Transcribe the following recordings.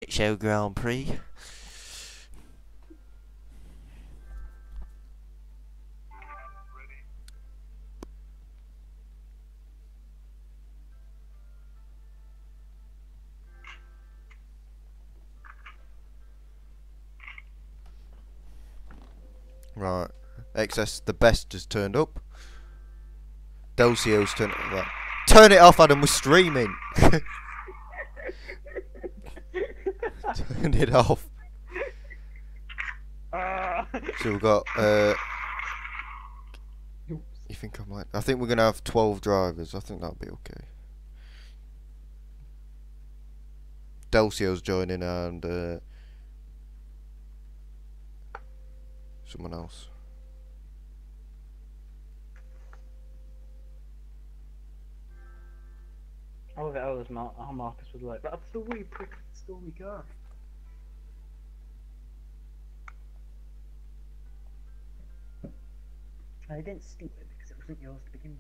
Show Grand Prix. Right, XS the best has turned up. Delcio's turned up. Right. Turn it off, Adam. We're streaming. Turn it off. So we've got. You think I'm like? I think we're gonna have 12 drivers. I think that'll be okay. Delcio's joining and someone else. I love it how Marcus was like, that's the way prick stole me car. I didn't steal it because it wasn't yours to begin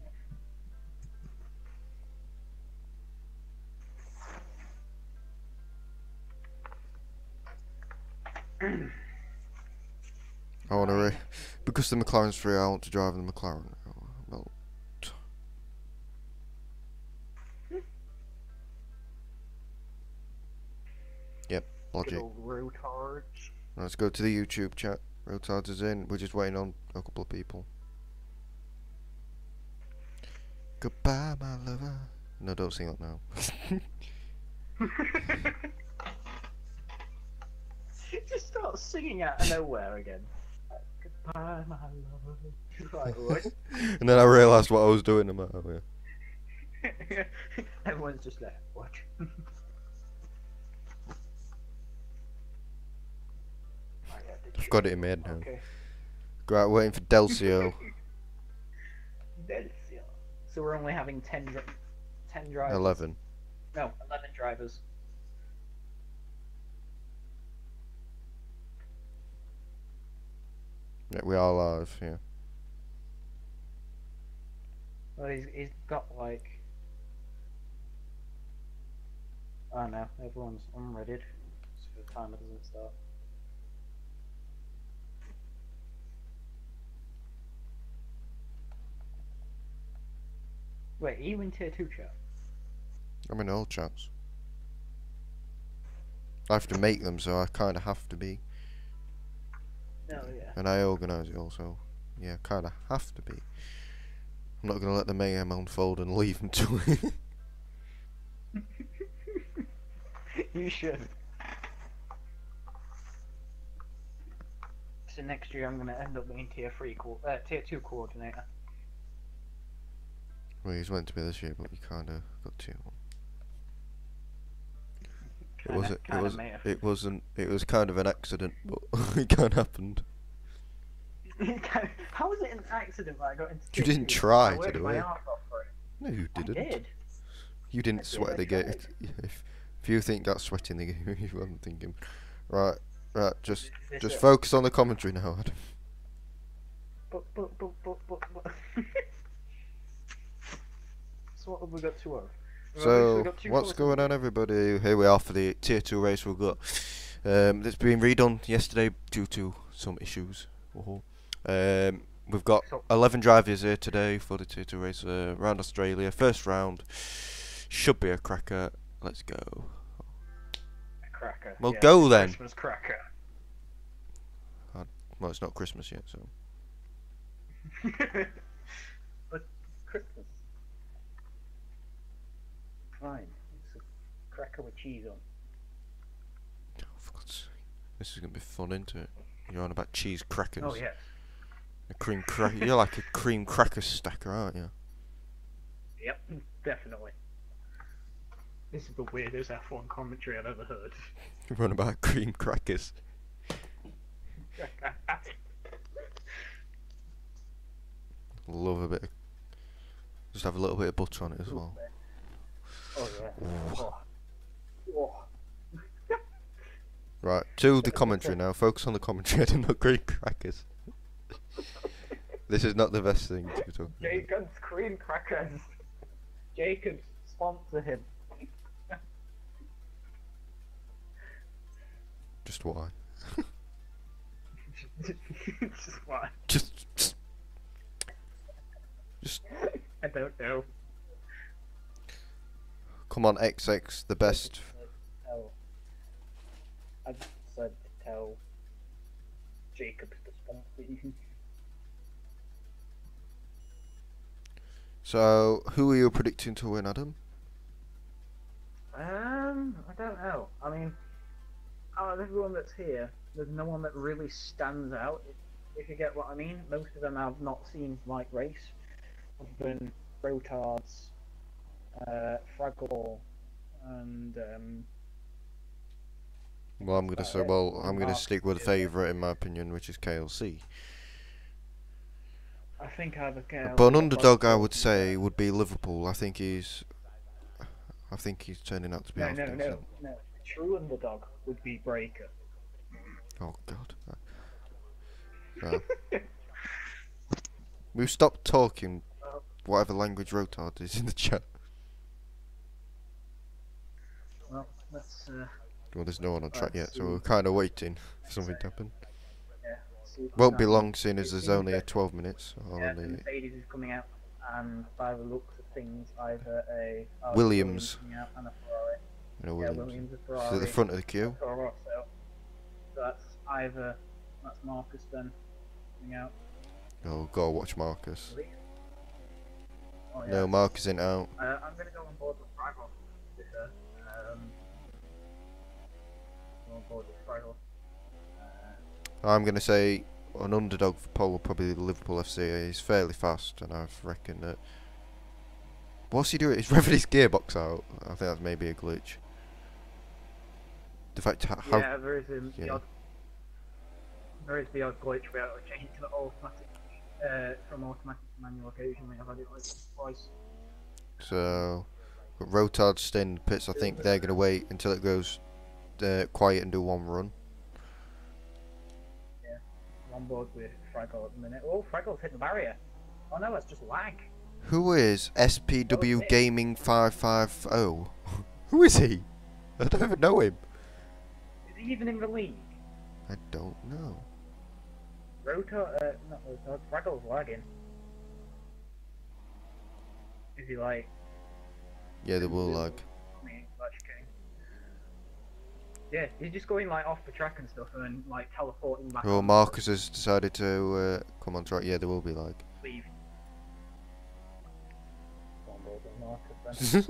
with. I want to because the McLaren's free. I want to drive the McLaren. Well, yep, logic. Let's go to the YouTube chat. Rotards is in. We're just waiting on a couple of people. Goodbye, my lover. No, don't sing that now. Just start singing out of nowhere again. Goodbye, my lover. Like, what? And then I realised what I was doing. I'm like, oh yeah. Everyone's just like, what? I've got it in my head now. Okay. Right, waiting for Delcio. Delcio. So we're only having 10 drivers. 11. No, 11 drivers. Yeah, we are live, yeah. Well, he's got like... Oh no, everyone's unreadied. So the timer doesn't start. Wait, are you in tier 2 chat? I'm in all chats. I have to make them, so I kind of have to be. Oh yeah. And I organise it also. Yeah, kind of have to be. I'm not going to let the mayhem unfold and leave them to it. You should. So next year I'm going to end up being tier 2 coordinator. Well, he's meant to be this year, but he kind of got tier 1. It was kind of an accident, but it kind of happened. How was it an accident that I got into You didn't try to do it. No, you didn't. I did. You didn't sweat the game. If you think that's sweating the game, you I'm thinking. Right, just focus on the commentary now, Adam. But. So what have we got to of? So, what's going on, everybody? Here we are for the tier 2 race. We've got it's been redone yesterday due to some issues. We've got 11 drivers here today for the tier 2 race around Australia. First round should be a cracker. Let's go. A cracker. Well, yeah, go then. Christmas cracker. Well, it's not Christmas yet, so. But Christmas. Fine. It's a cracker with cheese on. Oh, for God's sake. This is gonna be fun, isn't it? You're on about cheese crackers. Oh yes. A cream cracker. You're like a cream cracker stacker, aren't you? Yep, definitely. This is the weirdest F1 commentary I've ever heard. You're on about cream crackers. Love a bit. Just have a little bit of butter on it as well. Oh yeah. Oh. Right, to the commentary now. Focus on the commentary. I did not cream crackers. This is not the best thing to be talking about. Jacob's cream crackers. Jacob, sponsor him. Just why? Just why? Just. I don't know. Come on, XX, the best. I just said to tell Jacob to sponsor you. So, who are you predicting to win, Adam? I don't know. I mean, out of everyone that's here, there's no one that really stands out. If you get what I mean, most of them I've not seen like race. I've been Rotards, Fraggle, and Well, I'm gonna say, I'm gonna stick with the favourite in my opinion, which is KLC. I think either KLC. But an underdog, I would say, would be Liverpool. I think he's turning out to be. No. The true underdog would be Breaker. Oh God. We've stopped talking. Whatever language Rotard is in the chat. Well, let's. Well, there's no one on track yet, so we're kind of waiting for something to happen. Yeah, Won't be long, seeing as there's only 12 minutes. Yeah, the Mercedes is coming out, and by the looks of things, either a Williams coming out and a Ferrari. No, Williams. Yeah, Williams, a Ferrari. So at the front of the queue. So that's either Marcus then coming out. Oh, go watch Marcus. Really? Oh, yeah. No, Marcus isn't out. I'm gonna go on board with Fraggle. Go on board with Fraggle. I'm gonna say an underdog for pole will probably be Liverpool FC. He's fairly fast, and I reckon that. What's he doing? He's revving his gearbox out. I think that's maybe a glitch. The fact how. Yeah, there is the odd glitch where it'll change to automatic from automatic to manual occasionally. I've had it like twice. So, got Rotard staying in the pits. I think they're gonna wait until it goes quiet and do one run. Yeah, I'm on board with Fraggle at the minute. Oh, Fraggle's hit the barrier. Oh no, that's just lag. Who is SPW Gaming 550? Who is he? I don't even know him. Is he even in the league? I don't know. Not Rotar, Fraggle's lagging. Is he like? Yeah, they will lag. Yeah, he's just going like off the track and stuff and then like teleporting back. Oh, Marcus has decided to come on track. Yeah, there will be lag. Leave. On board with Marcus then.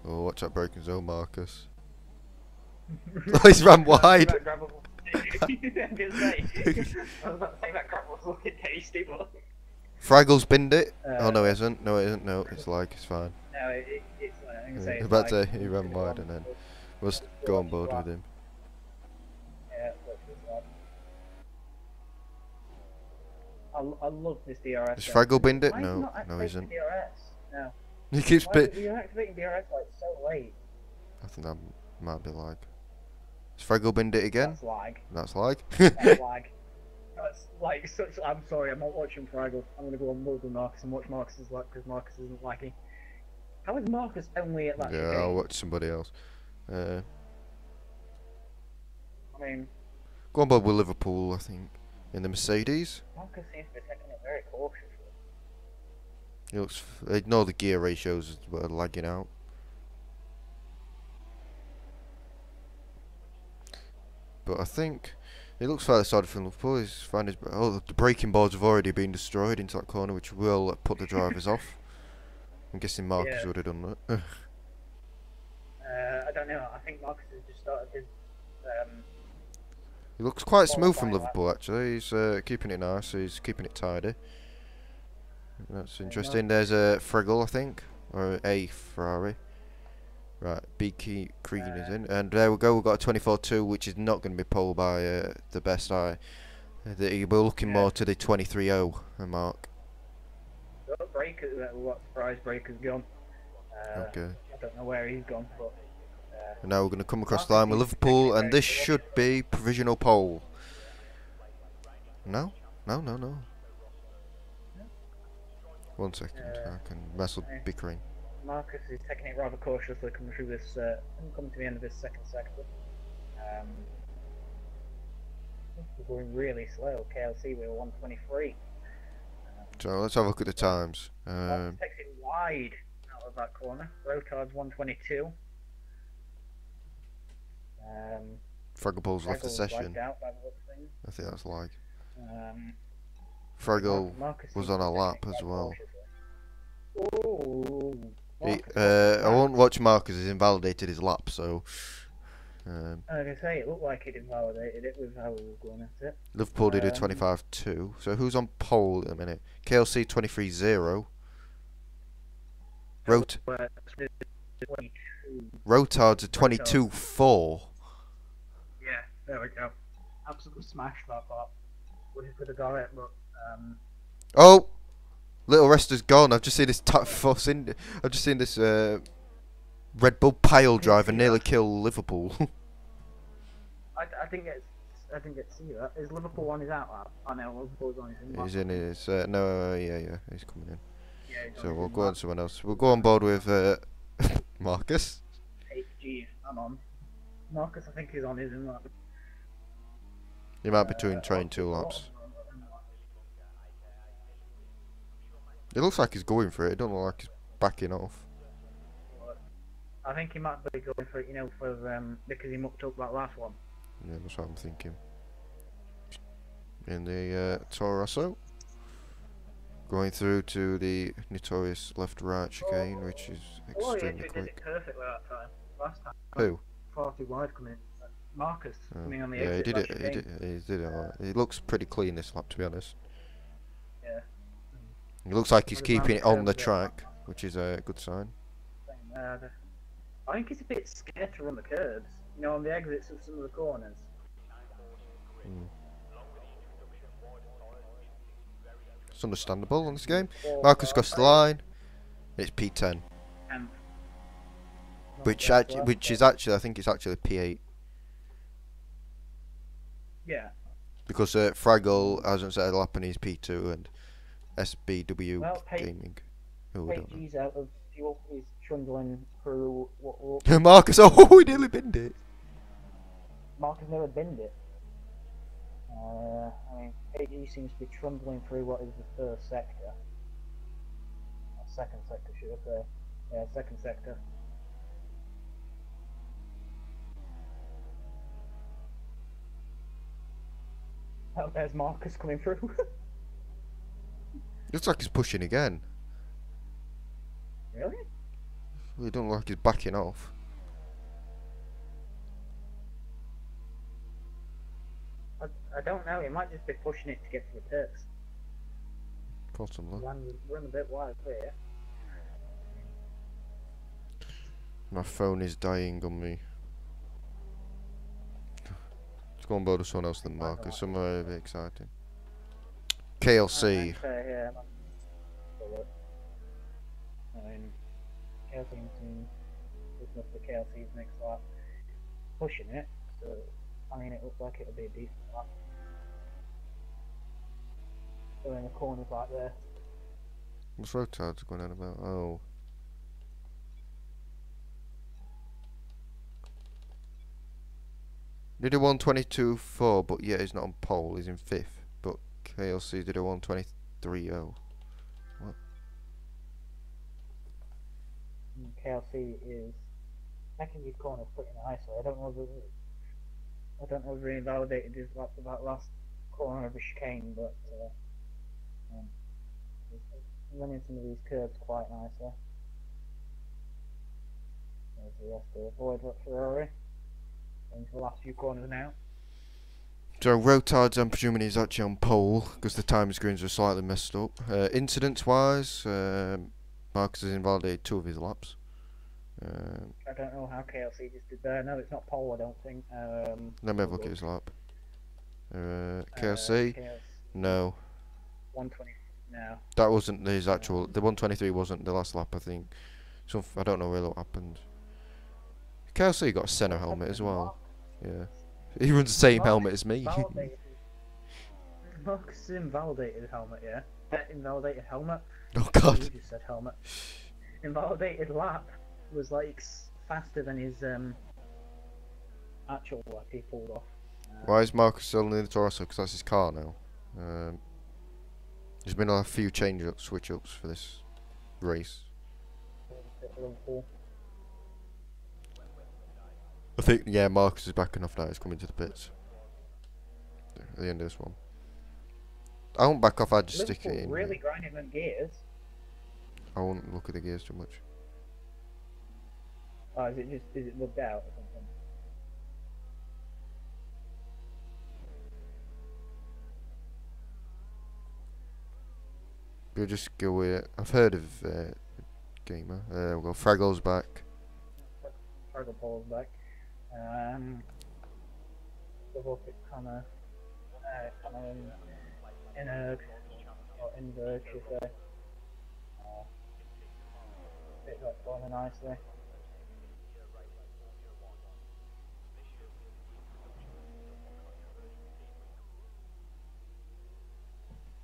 Oh, watch that breaking zone, Marcus. Oh, he's ran wide. I was about to say that crap was looking tasty, but. Fraggle's binned it. Oh no, he hasn't. No, it isn't. No, it's lag. It's fine. No, it's I'm gonna say. About to, he ran wide and then we'll go on board with him. Yeah, I love this DRS. Has Fraggle binned it? Why No, no, he isn't. DRS? No. He keeps You're activating DRS like so late. I think that might be lag. Has Fraggle binned it again? That's lag. That's lag. That's lag. That's like such. I'm sorry, I'm not watching Fraggle. I'm gonna go on board with Marcus and watch Marcus's lag because Marcus isn't lagging. How is Marcus only at that? Yeah, chicane? I'll watch somebody else. I mean, go on board with Liverpool, I think, in the Mercedes. Marcus seems to be taking it very cautiously. He looks. Ignore the gear ratios that are lagging out. But I think it looks fairly solid for Liverpool. He's found his. Oh, the braking boards have already been destroyed into that corner, which will put the drivers off. I'm guessing Marcus would have done that. I don't know. I think Marcus has just started his. He looks quite smooth from Liverpool actually. He's keeping it nice. He's keeping it tidy. That's interesting. There's a Fraggle, I think, or a Ferrari. Right, B. Cregan is in, and there we go. We've got a 24.2, which is not going to be pulled by the best eye. We're looking more to the 23.0 mark. What surprise Breaker's gone. Okay. I don't know where he's gone, but. And now we're going to come across the line with Liverpool, and this should be provisional pole. No? No. 1 second, I can mess with Bickering. Marcus is taking it rather cautiously coming through this, coming to the end of this second sector. We're going really slow. KLC, we were 123. So let's have a look at the times. Marcus takes it wide out of that corner. Rotard's 122. Fragglepole's left the session. Out by the looks of things. I think that's like. Fraggle was on a lap as well. I won't watch Marcus. He's invalidated his lap, so. I was gonna say it looked like he'd invalidated it with how we were going at it. Liverpool did a 25.2. So who's on pole at the minute? KLC 23.0. Rotard's a 22.4. Yeah, there we go. Absolutely smashed that part. We could have got it, but Oh, Little Rester's gone. I've just seen this I've just seen this Red Bull pile driver nearly kill Liverpool. I didn't get to see that. Is Liverpool on his out lap? I know Liverpool's on his in lap. He's in his yeah, he's coming in. Yeah, so we'll go on to someone else. We'll go on board with Marcus. HG, I'm on. Marcus, I think he's on his in lap. He might be trying 2 laps. It looks like he's going for it. It don't look like he's backing off. I think he might be going for it, because he mucked up that last one. Yeah, that's what I'm thinking. In the Toro Rosso, going through to the notorious left-right chicane, which is extremely quick. Did it perfectly that time. Last time. Who? 40 wide coming in. Marcus coming on the exit. Yeah, he did it alright. It looks pretty clean this lap, to be honest. Yeah. It looks like he's keeping it on the track, which is a good sign. I think he's a bit scared to run the curbs, on the exits of some of the corners. It's understandable on this game. Marcus crossed the line. It's P10. Which is actually, I think it's actually P8. Yeah. Because Fraggle hasn't set a lap and he's P2 and SBW Gaming. Oh, I don't know. He's out of fuel. He's trundling through what Marcus, oh, he nearly binned it. Marcus never binned it. He seems to be trundling through what is the first sector. Second sector, should I say. Yeah, second sector. Oh, there's Marcus coming through. Looks like he's pushing again. Really? Well, it don't look like he's backing off. I don't know, he might just be pushing it to get to the pits. Possibly. Run a bit wide here. My phone is dying on me. Let's go on board with someone else than Marcus. Somewhere a bit exciting. KLC. Yeah. KLC must be KLC's next lap. Pushing it, so it looks like it'll be a decent lap. So in the corners like there. What's Rotard's going on about? Oh. Did a 122.4, but yeah, he's not on pole, he's in 5th. But KLC did a 123.0. What? KLC is making these corners pretty nice. I don't know if he invalidated his lap for that last corner of the chicane, but he's running some of these curves quite nicely. There's the rest to avoid what Ferrari. Into the last few corners now. So Rotard's, I'm presuming he's actually on pole because the time screens are slightly messed up. Incidents wise, Marcus has invalidated 2 of his laps. I don't know how KLC just did there. No, it's not pole, I don't think. Let me have a look at his lap. KLC? No. 120. No. That wasn't his actual. The 123 wasn't the last lap, I think. So I don't know really what happened. KLC got a Senna helmet as well. Yeah. He runs the same helmet as me. Marcus invalidated helmet, yeah? Invalidated helmet? Oh god. You just said helmet. Invalidated lap was like faster than his actual lap he pulled off. Why is Marcus still in the Torso? Because that's his car now. There's been a few switch ups for this race. Liverpool. I think, yeah, Marcus is backing off now. He's coming to the pits at the end of this one. I won't back off. I'd just Liverpool stick it in. Really grinding them gears. I won't look at the gears too much. Oh, is it looked out or something? We'll just go with it. I've heard of Gamer. We'll go Fraggle's back. Fraggle Paul's back. Double pick Connor in a or Inberg, should I say. Pick that corner nicely.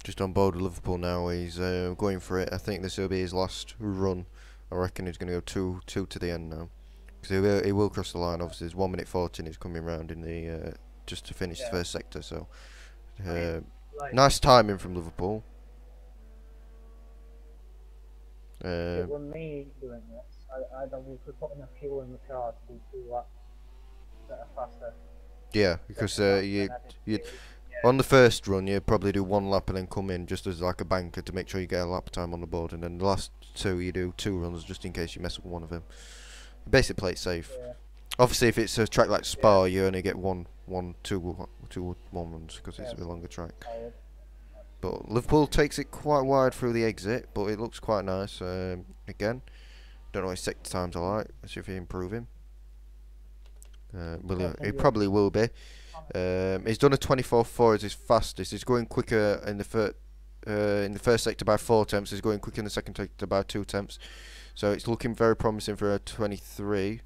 Just on board with Liverpool now. He's going for it. I think this will be his last run. I reckon he's going to go two to the end now, because he will cross the line. Obviously, there's 1 minute 14. He's coming round in the just to finish the first sector. So nice timing from Liverpool. It was me doing this. I don't we could put enough fuel in the car to do 2 laps that are faster. Yeah, because you on the first run you probably do 1 lap and then come in just as like a banker to make sure you get a lap time on the board, and then the last 2 you do 2 runs just in case you mess up one of them. Basically play it safe. Yeah. Obviously, if it's a track like Spa, you only get one runs because it's a longer track. But Liverpool takes it quite wide through the exit, but it looks quite nice. Again, don't know what his sector times are like. Let's see if he improve him. He probably will be. He's done a 24.4 as his fastest. He's going quicker in the first sector by 4 tenths. He's going quicker in the second sector by 2 tenths. So it's looking very promising for a 23.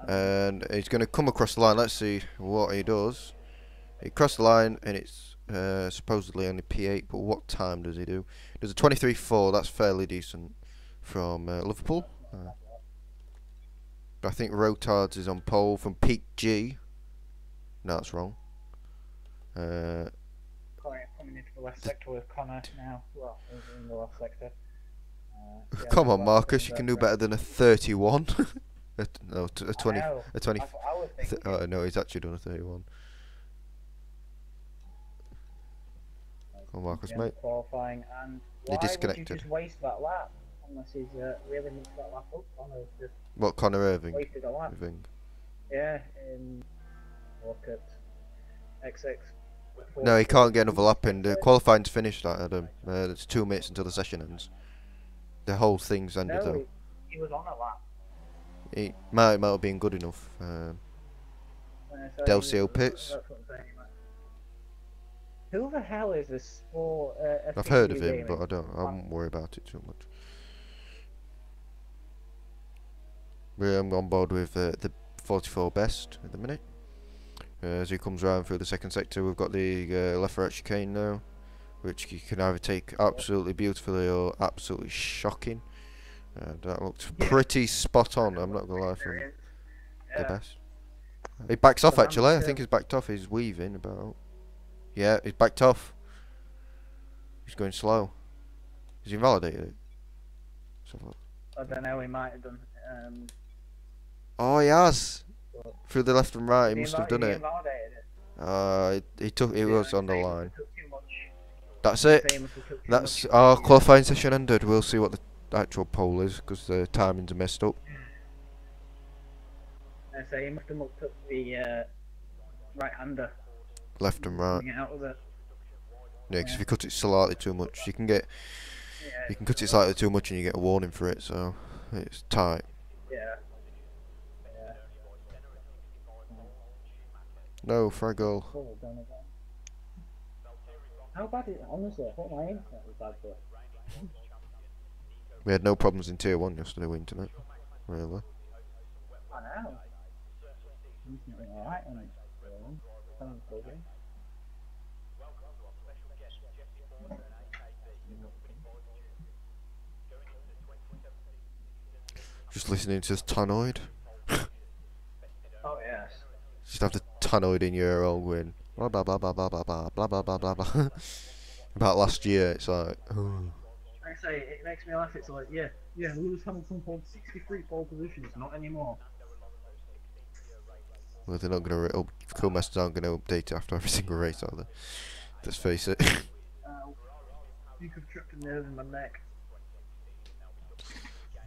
And he's going to come across the line. Let's see what he does. He crossed the line, and it's supposedly only P8, but what time does he do? He does a 23.4. That's fairly decent from Liverpool. I think Rotards is on pole from Peak G. No, that's wrong. Coming into the left sector with Connor now. Well, he's in the left sector. Come on, Marcus, you can do better than a 31. No, a 20. A 20. Oh no, he's actually done a 31. Come on, Marcus, mate. Qualifying, and You're disconnected. Would you just waste that lap unless he's really needs that lap up? Connor's just what, Connor Irving? wasted a lap. Yeah, look at XX. No, he can't get another lap in. The qualifying's finished, Adam. It's 2 minutes until the session ends. The whole thing's ended though. He was on a lap. He might have been good enough. Delcio Pitts. Who the hell is this for? I've heard of him, but I won't worry about it too much. We're on board with the 44 best at the minute. As he comes around through the second sector, we've got the left right chicane now, which you can either take absolutely beautifully or absolutely shocking. That looked pretty spot on, I'm not gonna lie, from the best. He backs off actually. I think he's backed off. He's weaving about. Yeah, he's backed off. He's going slow. He's invalidated it. I don't know, he might have done. Oh, he has. Through the left and right, he must have done it. He was on the line. That's it. That's our qualifying session ended. We'll see what the actual pole is because the timings are messed up. So he must have looked up the right-hander. Left and right. Out of it. Yeah, because if you cut it slightly too much, you can cut it slightly too much and you get a warning for it. So it's tight. Yeah. No, Fraggle. How bad is it? Honestly, I thought my internet was bad, but we had no problems in Tier 1 yesterday with internet. Really. I know. Internet alright on it. Just listening to this Tanoid. Oh yes. Just have the tannoid in your own going blah blah blah blah blah blah blah blah blah blah blah blah. About last year, it's like. I say it makes me laugh. It's like, yeah, Lewis Hamilton pulled 63 pole positions, not anymore. Well, they're not going to. Co-masters aren't going to update it after every single race, are they? Let's face it. You could have tripped a nerve in my neck.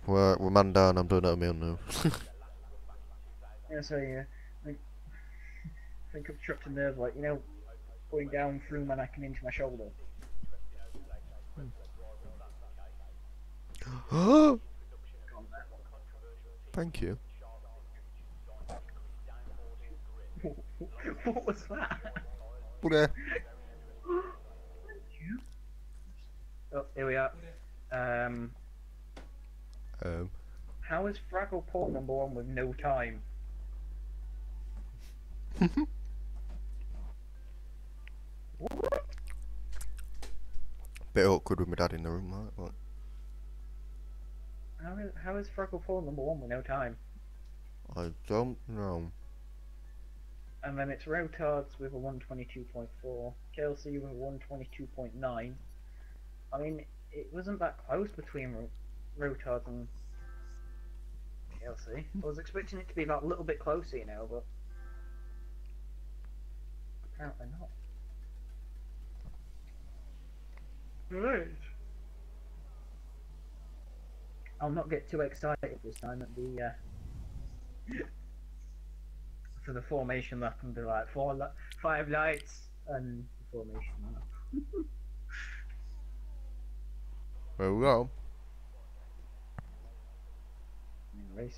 We're man down. I'm doing it on my own now. Yeah, so yeah, I think I've tripped a nerve, like, you know, going down through my neck and into my shoulder. Thank you. What was that? Okay. Thank you. Oh, here we are. How is Fraggle port #1 with no time? Bit awkward with my dad in the room, right? But How is Fraggle port #1 with no time? I don't know. And then it's Rotards with a 122.4, KLC with a 122.9. I mean, it wasn't that close between Rotards and KLC. I was expecting it to be like a little bit closer, you know, but apparently not. Right. I'll not get too excited this time at the for the formation lap and be like 5 lights and the formation lap. There we go. I mean,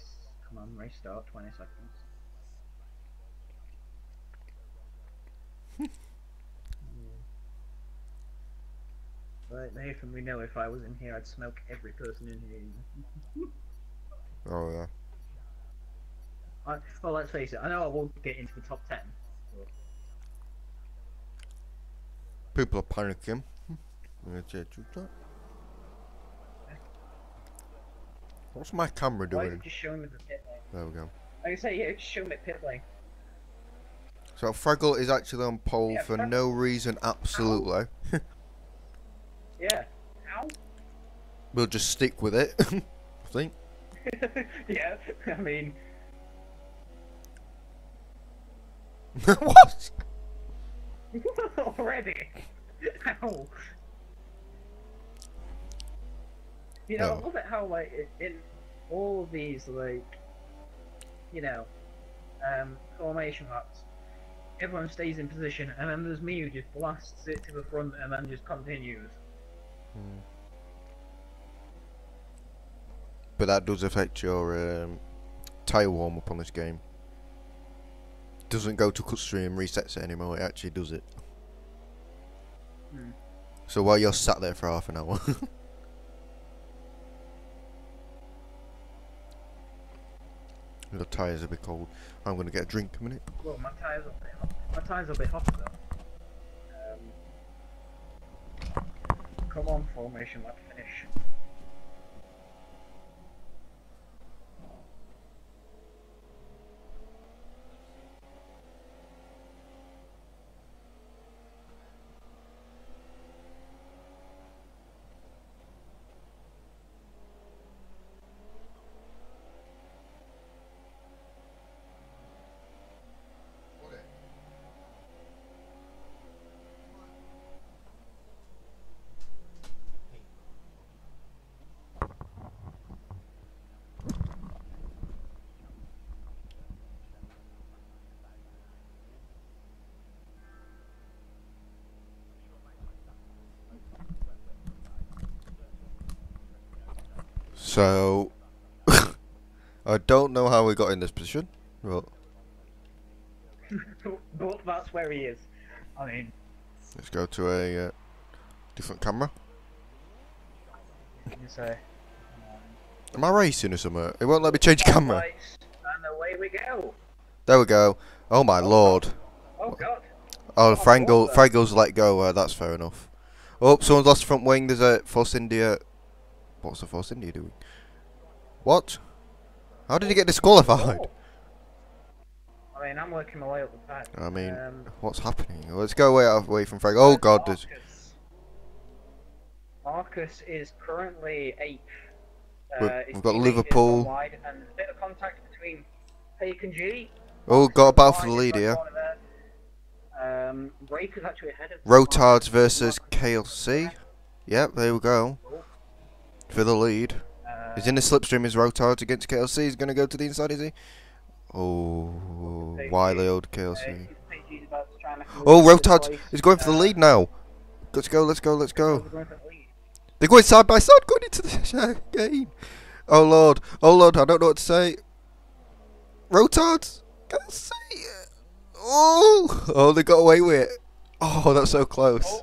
come on, race start, 20 seconds. But Nathan, we know if I was in here, I'd smoke every person in here. Oh yeah. Well, let's face it, I know I won't get into the top 10. But People are panicking. What's my camera why is doing? it just showing me the pit lane? There we go. Like I say, yeah, it's showing me pit lane. So Fraggle is actually on pole Yeah, for no reason, absolutely. Yeah. How? We'll just stick with it. I think. Yeah, I mean... What? Already? How? You know, No. I love it how, like, in all of these, like, you know, formation laps, everyone stays in position, and then there's me who just blasts it to the front and then just continues. But that does affect your tyre warm up on this game. Doesn't go to cut stream, resets it anymore, it actually does it. So while you're sat there for half an hour. The tyres are a bit cold. I'm gonna get a drink in a minute. Well, my tyres are a bit hot. My tyres are a bit hot though. Come on, formation lap finish. So I don't know how we got in this position, but But that's where he is. I mean, let's go to a different camera. you say. Am I racing or something? It won't let me change camera. Lights, and away we go. There we go. Oh my lord. Oh god. Oh, Fraggle's let go. That's fair enough. Oh, someone's lost front wing. There's a Force India. What's the Force India doing? What? How did he get disqualified? I I mean, I'm working my way up the pack. I mean, what's happening? Let's go away from Frank. Oh God, there's... Marcus is currently 8th. We've got Liverpool. Wide, and there's a bit of contact between Hake and G. Oh, got a battle for the lead here. Breaker's actually ahead of Rotards versus KLC. Yep, there we go. For the lead. He's in the slipstream, is Rotards against KLC. He's going to go to the inside, is he? Oh, wily old KLC. Oh, Rotards is going for the lead now. Let's go, let's go, let's go. They're going side by side, going into the game. Oh Lord, I don't know what to say. Rotards, KLC. Oh, they got away with it. Oh, that's so close.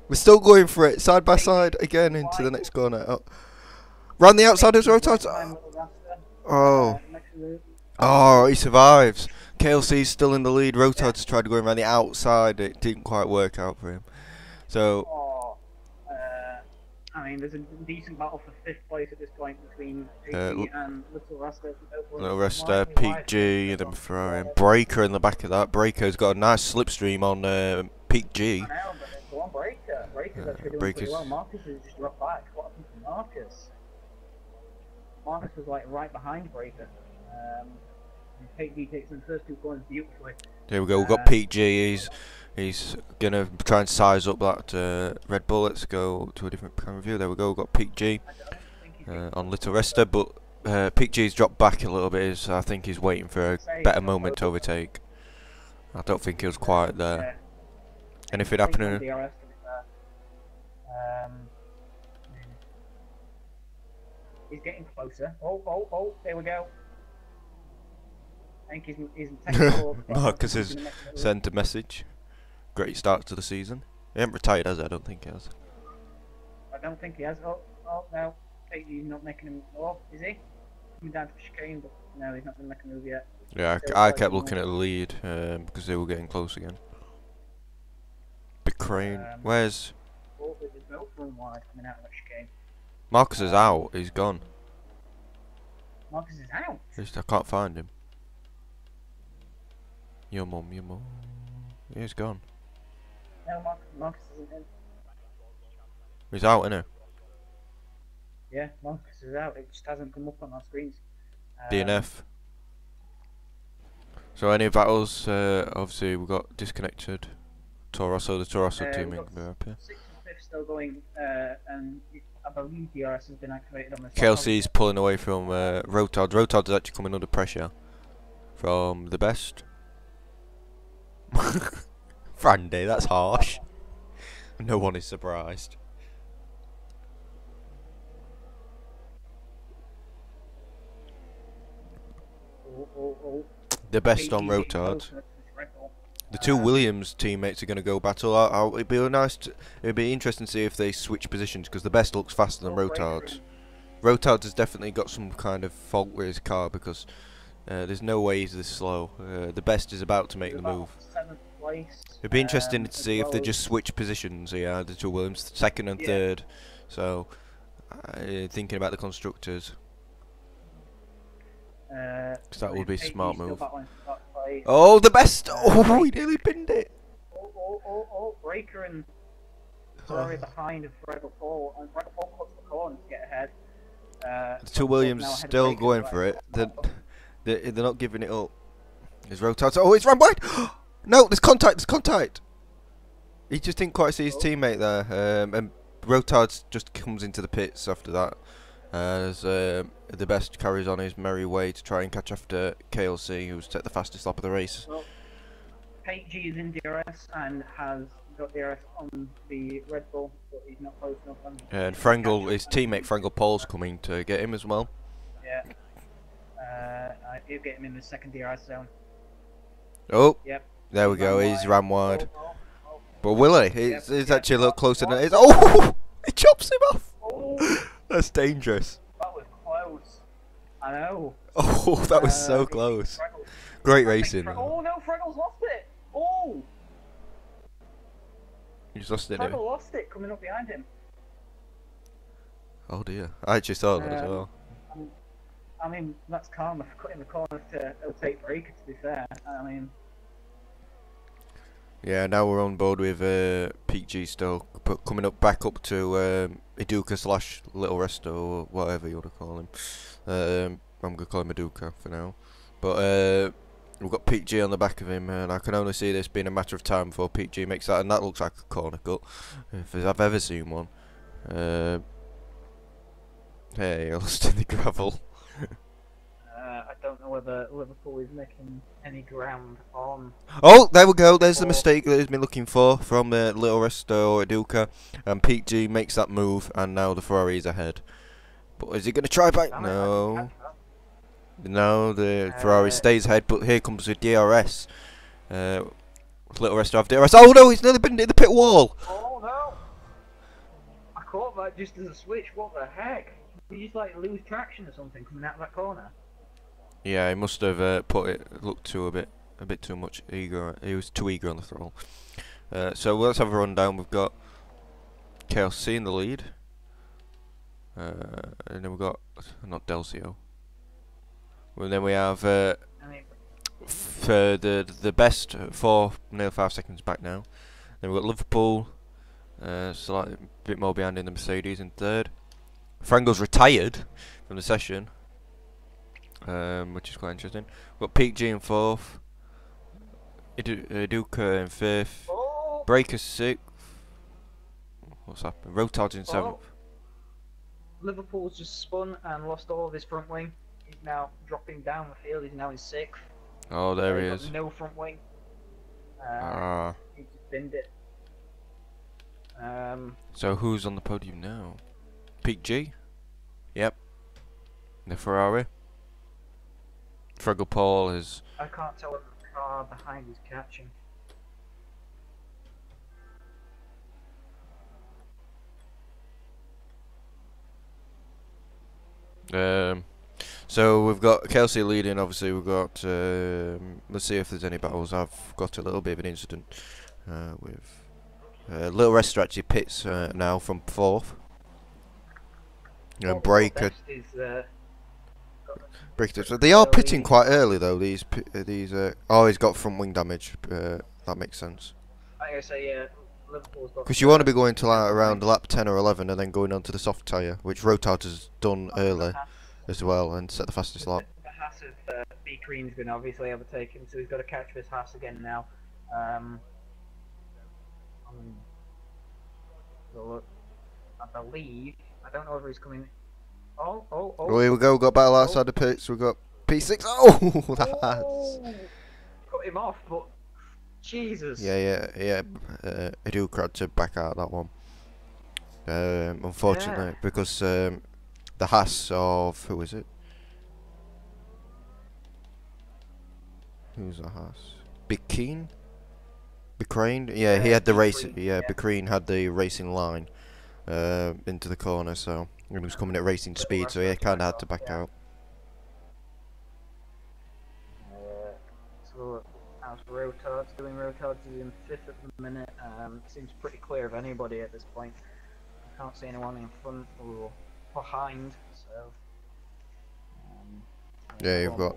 We're still going for it, side by side again into the next corner. Oh. Round the outside of Rotards. Oh, he survives. KLC's still in the lead. Rotards tried going around the outside. It didn't quite work out for him. So. I mean, there's a decent battle for 5th place at this point between JG and Little Rasta. Little Rasta, Peak G, and then Ferrari. And Breaker in the back of that. Breaker's got a nice slipstream on Peak G. I know, but go on, Breaker. Breaker's actually doing pretty well. Marcus has just dropped back. What happened to Marcus? Marcus was like right behind Breaker. Peak G takes in the first 2 corners beautifully. There we go. We've got Peak G. He's gonna try and size up that Red Bull. Let's go to a different camera view. There we go. We've got Peak G on Little Resta, but Peak G's dropped back a little bit. I think he's waiting for a better moment to overtake. I don't think he was quite there. Anything happening? He's getting closer. Oh, there we go. I think he's technical. Marcus has sent a message. Great start to the season. He hasn't retired, has he? I don't think he has. I don't think he has. Oh no. He's not making him. Oh, is he? Coming down to chicane, but no, he's not going to make a move yet. Yeah, I kept looking at the lead because they were getting close again. Big Crane. Where's... Oh, there's a boat from wide coming out of the chicane. Marcus is out. He's gone. Marcus is out? I can't find him. Your mum. He's gone. No, Marcus isn't in. He's out, isn't he? Yeah, Marcus is out. It just hasn't come up on our screens. DNF. So any battles? Obviously we got disconnected. The Torosso team in Europe. 6th and 5th still going, and I believe DRS has been activated on the. KLC's pulling away from Rotards. Rotards is actually coming under pressure from the best. Frandy, that's harsh. No one is surprised. The best on Rotards. The 2 Williams teammates are going to go battle. It'd be interesting to see if they switch positions because the best looks faster than Rotards. Rotards has definitely got some kind of fault with his car because there's no way he's this slow. The best is about to make the move. It'd be interesting to see if they just switch positions. Yeah, the 2 Williams, 2nd and 3rd. So, thinking about the constructors. Because that would be a smart move. Oh, the best! Oh, he nearly pinned it! Oh, Breaker and Ferrari behind Red Bull, and Red Bull cuts the corner to get ahead. The 2 Williams still going for it. They're not giving it up. There's Rotards. Oh, it's ran wide! No, there's contact! He just didn't quite see his teammate there. And Rotards just comes into the pits after that. As the best carries on his merry way to try and catch after KLC, who's set the fastest lap of the race. Well, PG is in DRS and has got DRS on the Red Bull, but he's not close enough. And Frangle, his teammate Frangle Paul's coming to get him as well. Yeah. He'll get him in the 2nd DRS zone. Oh, yep. There we go, he's ran wide. But will he? He's actually a little closer than it is. Oh! He chops him off! Oh. That's dangerous. That was close. I know. Oh, that was so close. Great racing. Oh no, Fraggle's lost it! Oh! He's lost it, Fraggle lost it coming up behind him. Oh dear. I actually saw that as well. I mean, that's Karma for cutting the corners to take Breaker, to be fair. I mean... Yeah, now we're on board with Pete G still, but coming up back up to Iduka slash Little Resto, or whatever you want to call him. I'm going to call him Iduka for now. But we've got Pete G on the back of him, and I can only see this being a matter of time before Pete G makes that, and that looks like a corner cut, if I've ever seen one. Hey, I lost in the gravel. I don't know whether Liverpool is making any ground on... Oh, there we go. There's the mistake that he's been looking for from Little Resto or Iduka. And Pete G makes that move, and now the Ferrari is ahead. But is he going to try back? No. No, the Ferrari stays ahead, but here comes the DRS. Little Resto have DRS. Oh no, he's nearly been in the pit wall. Oh no! I caught that just as a switch. What the heck? Did you just like lose traction or something coming out of that corner? Yeah, he must have looked to a bit too much eager. He was too eager on the throttle. So let's have a rundown. We've got KLC in the lead, and then we've got not Delcio. And then we have for the best 4.5 seconds back now. Then we've got Liverpool, slightly a bit more behind in the Mercedes in third. Frango's retired from the session. Which is quite interesting. We've got Pete G in fourth, Iduka in fifth, Breaker sixth. What's happened? Rotard's in seventh. Liverpool's just spun and lost all of his front wing. He's now dropping down the field. He's now in sixth. Oh, there he is. No front wing. He just binned it. So who's on the podium now? Pete G. Yep. The Ferrari. Fraggle Paul is... I can't tell what the car behind is catching. So we've got Kelsey leading, obviously we've got... let's see if there's any battles. I've got a little bit of an incident with... Little Rester actually pits now from fourth. Breaker... So they are pitting quite early though. These oh, he's got front wing damage. That makes sense. I say yeah. Liverpool's got. Because you want to be going to around lap 10 or 11 and then going on to the soft tyre, which Rotard has done early as well and set the fastest lap. The Haas of B Cream's been obviously overtaken, so he's got to catch this Haas again now. So look, I believe I don't know if he's coming. Oh, here we go, we've got battle outside the pits, we've got P6, oh, that's... Cut him off, but... Jesus! Yeah, Iduka had to back out that one. Unfortunately, because the Haas of... who is it? Who's the Haas? Bicrane? Yeah, he had the race, Bicrane had the racing line into the corner, so... he was coming at racing speed, so he kind of had to back out. So, how's Rotard's doing? Rotard's in fifth at the minute. Seems pretty clear of anybody at this point. I can't see anyone in front or behind, so... yeah, you've got...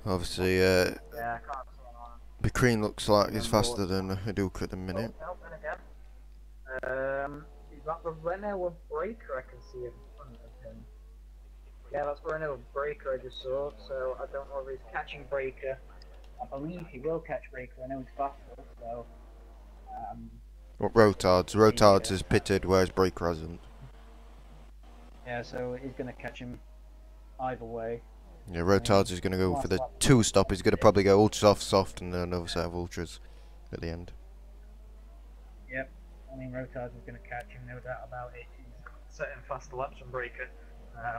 obviously, yeah, I can't see anyone. Bicrane looks like he's faster than Iduka at the minute. Oh, and again. Is that the Renault or Breaker I can see in front of him? Yeah, that's the Renault Breaker I just saw, so I don't know if he's catching Breaker. I believe he will catch Breaker, I know he's faster, so... What Rotards is pitted, whereas Breaker hasn't. Yeah, so he's going to catch him either way. Yeah, Rotards is going to go for the two-stop, he's going to probably go ultra soft, and then another set of ultras at the end. Yep. I mean, Rotards is going to catch him, no doubt about it. He's setting faster laps on Breaker. I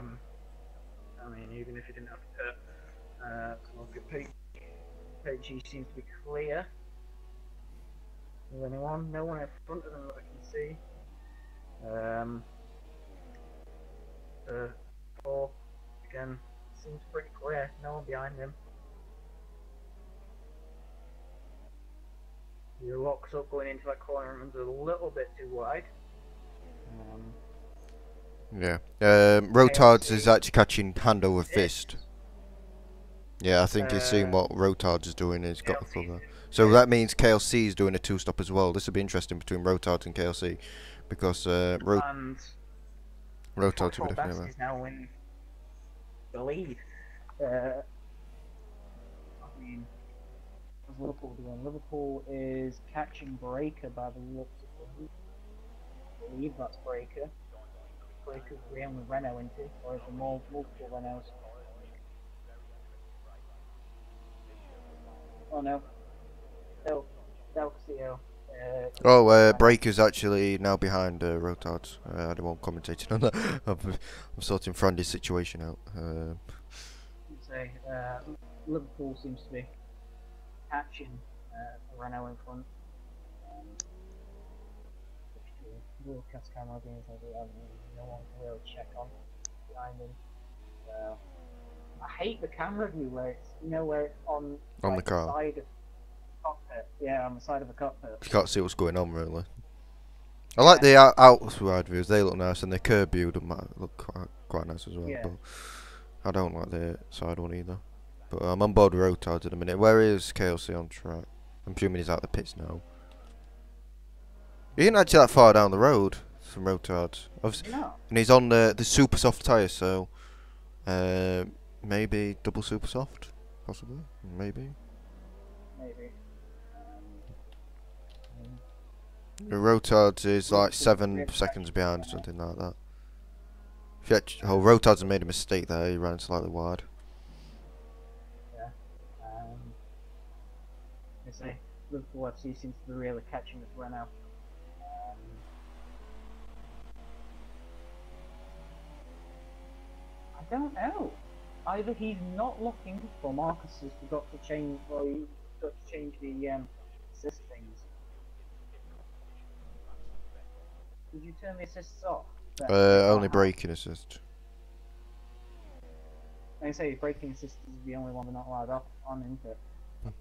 mean, even if he didn't have to look at PG seems to be clear. Is anyone? No one in front of them that I can see. Paul, again, seems pretty clear. No one behind him. He locks up going into that corner and runs a little bit too wide. Yeah. Rotards is actually catching hand over fist. Yeah, I think he's seeing what Rotards is doing and he's got the cover. So that means KLC is doing a two-stop as well. This will be interesting between Rotards and KLC because And Rotards will be Best definitely. is now in the lead. I mean, what's Liverpool doing? Liverpool is catching Breaker by the looks of things. I believe that's Breaker. Breaker's the only Renault into, or is there multiple Renaults? Oh no, Delcio. Breaker's actually now behind Rotards. I don't want commentating on that. I'm sorting Frandy's situation out. Say, Liverpool seems to be catching Renault in front. Broadcast camera being no one can really check on behind him. I hate the camera view where it's where it's on On like, the car. side of the cockpit. Yeah, on the side of the cockpit. You can't see what's going on really. I like the outside views. They look nice, and the curb view might look quite nice as well. Yeah. But I don't like the side one either. But I'm on board with Rotards in a minute. Where is KLC on track? I'm assuming he's out the pits now. He ain't actually that far down the road from Rotards. And he's on the super soft tyres, so maybe double super soft, possibly, maybe. Maybe. The Rotards is like 7 seconds behind, something like that. Rotards has made a mistake there. He ran slightly wide. Yeah. I say Liverpool FC seems to be really catching this Renault. I don't know. Either he's not looking, or Marcus has forgot to change, or he forgot to change the assist things. Did you turn the assists off? Only braking assist. Like I say, braking assist is the only one we're not allowed off on, isn't it?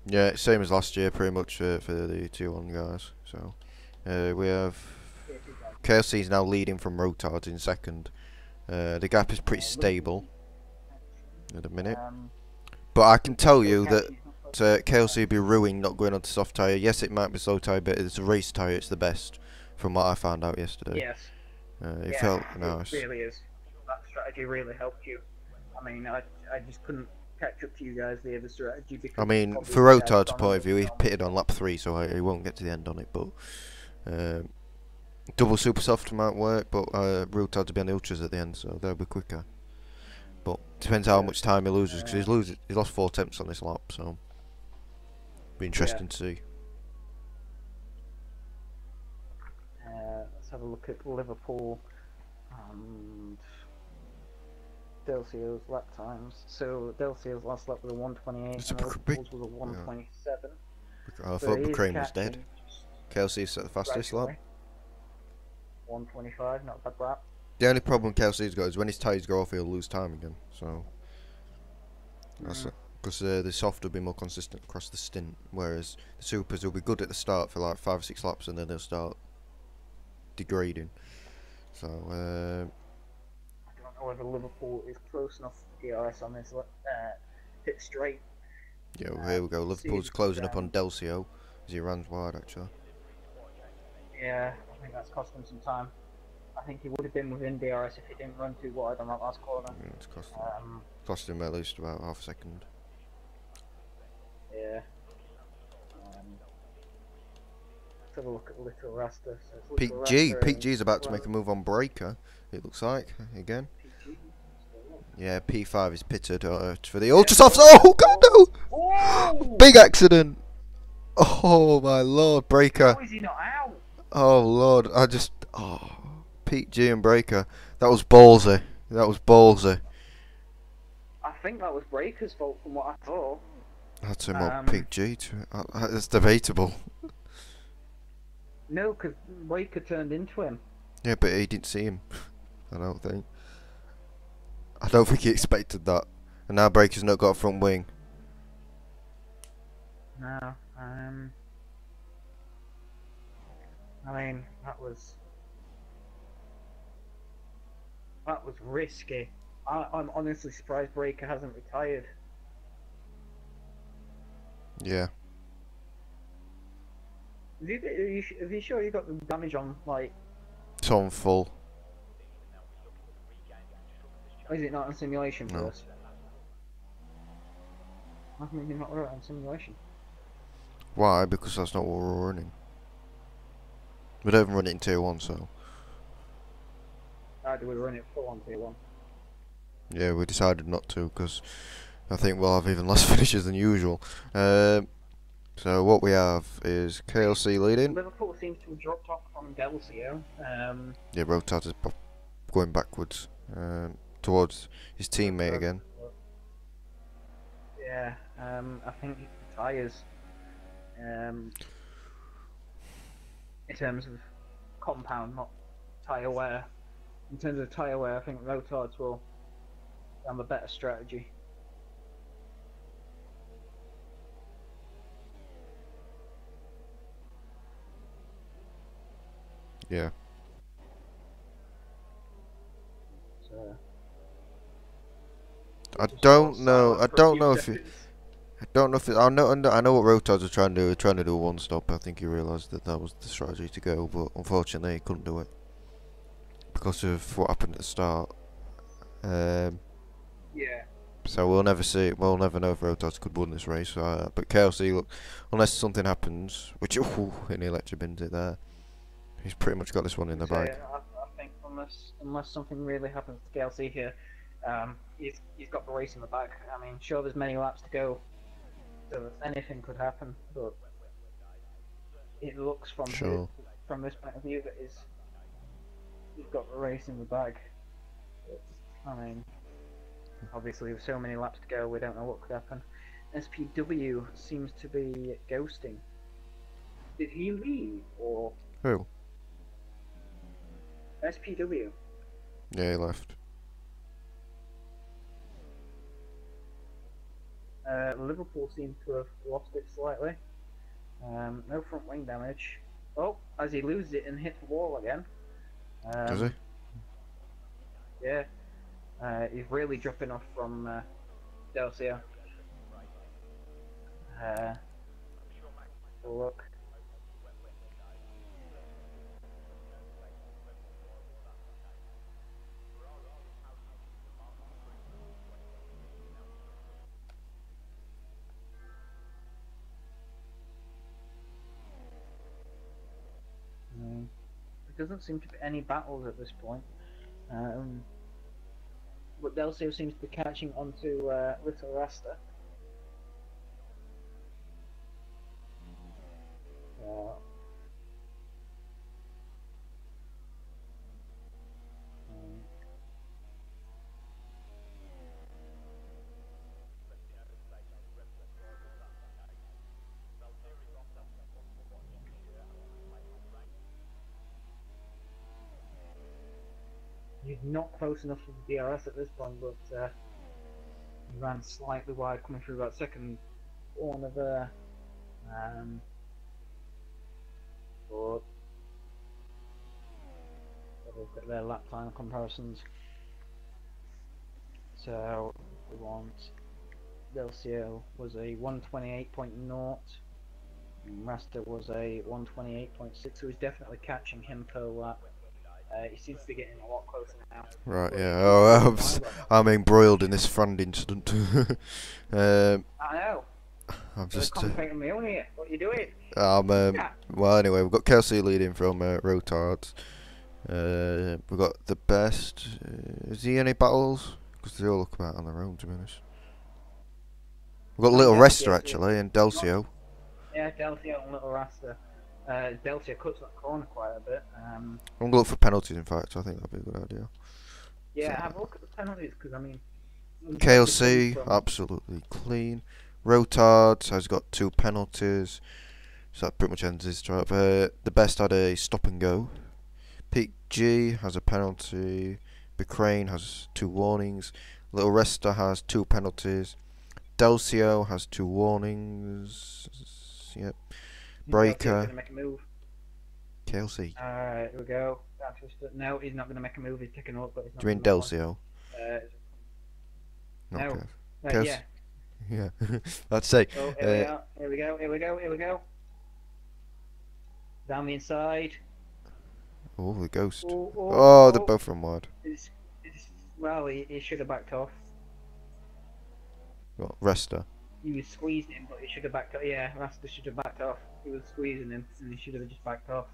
Yeah, same as last year, pretty much for the 2-1 guys. So we have KLC is now leading from Rotards in second. The gap is pretty stable at the minute. But I can tell you that KLC will be ruining not going on to soft tyre. Yes, it might be slow tyre, but it's a race tyre. It's the best, from what I found out yesterday. Yes. It felt nice. It really is. That strategy really helped you. I mean, I just couldn't catch up to you guys the other strategy because. I mean, for Rotard's point of view, he pitted on lap 3, so he won't get to the end on it. But double super soft might work, but Rotard's will be on the ultras at the end, so they'll be quicker. But depends how much time he loses, because he lost 4 attempts on this lap, so be interesting to see. Let's have a look at Liverpool and Delcio's lap times. So Delcio's last lap was a 1:28 and Liverpool's was a 1:27. I thought McCrane was dead. Kelsey set the fastest lap. 1:25, not a bad lap. The only problem Kelsey's got is when his tyres go off, he'll lose time again. So that's it. Because the soft will be more consistent across the stint, whereas the supers will be good at the start for like 5 or 6 laps, and then they'll start degrading. So I don't know whether Liverpool is close enough to DRS on this pit straight. Yeah, well, here we go. Liverpool's closing up on Delcio as he runs wide, actually. Yeah, I think that's cost him some time. I think he would have been within DRS if he didn't run too wide on that last corner. Yeah, it's cost him at least about half a second. Yeah. Let's have a look at Little Rasta. So Pete G is about to make a move on Breaker, it looks like, again. Yeah, P5 is pitted for the ultra softs. Oh god, no! Oh! Big accident! Oh my lord, Breaker. How is he not out? Oh lord, Pete G and Breaker. That was ballsy. That was ballsy. I think that was Breaker's fault from what I thought. I'd say more Pete G. It's debatable. No, because Breaker turned into him. Yeah, but he didn't see him. I don't think. I don't think he expected that. And now Breaker's not got a front wing. No, I mean, that was... That was risky. I'm honestly surprised Breaker hasn't retired. Yeah. Are you sure you got the damage on, like... It's on full. Or is it not on simulation for No. this? How come you not run it on simulation? Why? Because that's not what we're running. We don't even run it in tier 1, so... How do we run it full on tier 1? Yeah, we decided not to, because I think we'll have even less finishes than usual. So what we have is KLC leading. Liverpool seems to have dropped off from Delcio. Yeah, Rotard is going backwards towards his teammate again. Yeah, I think tyres. In terms of compound, not tyre wear. In terms of tyre wear, I think Rotards will have a better strategy. Yeah. So, I don't know if it, I know what Rotards are trying to do. They're trying to do a one stop. I think he realised that was the strategy to go, but unfortunately he couldn't do it because of what happened at the start. yeah. So we'll never see. We'll never know if Rotards could win this race. But KLC, look, unless something happens, which in the electric bins it there, he's pretty much got this one in the bag. I think unless something really happens to KLC here, he's got the race in the bag. I mean, sure, there's many laps to go, so anything could happen. But it looks from this point of view that he's got the race in the bag. I mean, obviously with so many laps to go, we don't know what could happen. SPW seems to be ghosting. Did he leave or? Who? SPW. Yeah, he left. Liverpool seems to have lost it slightly. No front wing damage. Oh, as he loses it and hits the wall again. Does he? Yeah. He's really dropping off from Delcia. Look. There doesn't seem to be any battles at this point. But Delcio seems to be catching onto Little Rasta. He's not close enough to the DRS at this point, but he ran slightly wide coming through that second corner there. But look at their lap time comparisons. So we want Delcio was a 128.0, Rasta was a 128.6, so he's definitely catching him per lap. He seems to be getting a lot closer now. Right, yeah. Oh, I'm embroiled in this friend incident. I know. I'm just. Concentrating on my own here. What are you doing? Well, anyway, we've got Kelsey leading from Rotards. We've got the best. Is he any battles? Because they all look about on their own, to be honest. We've got Little Resta actually and Delcio. Yeah, Delcio and Little Rasta. Delcio cuts that corner quite a bit. I'm going to look for penalties, in fact. I think that'd be a good idea. Yeah, have a look at the penalties, because I mean... KLC, absolutely clean. Rotards has got 2 penalties. So that pretty much ends his drive. The best had a stop and go. Pete G has a penalty. Becrane has 2 warnings. Little Resta has 2 penalties. Delcio has 2 warnings. Yep. Breaker. Make a move. KLC. Here we go. That's just no. He's not going to make a move. He's taking a look, but he's not Do you going mean to make one. Delcio? No. Okay. Yeah. Yeah. I'd say. Oh, here we are. Here we go. Here we go. Here we go. Down the inside. Oh, the ghost. Oh, they're both from wide. Well, he should have backed off. What, Resta? He was squeezing him, but he should have backed off. Yeah, Rasta should have backed off. He was squeezing him, and he should have just backed off.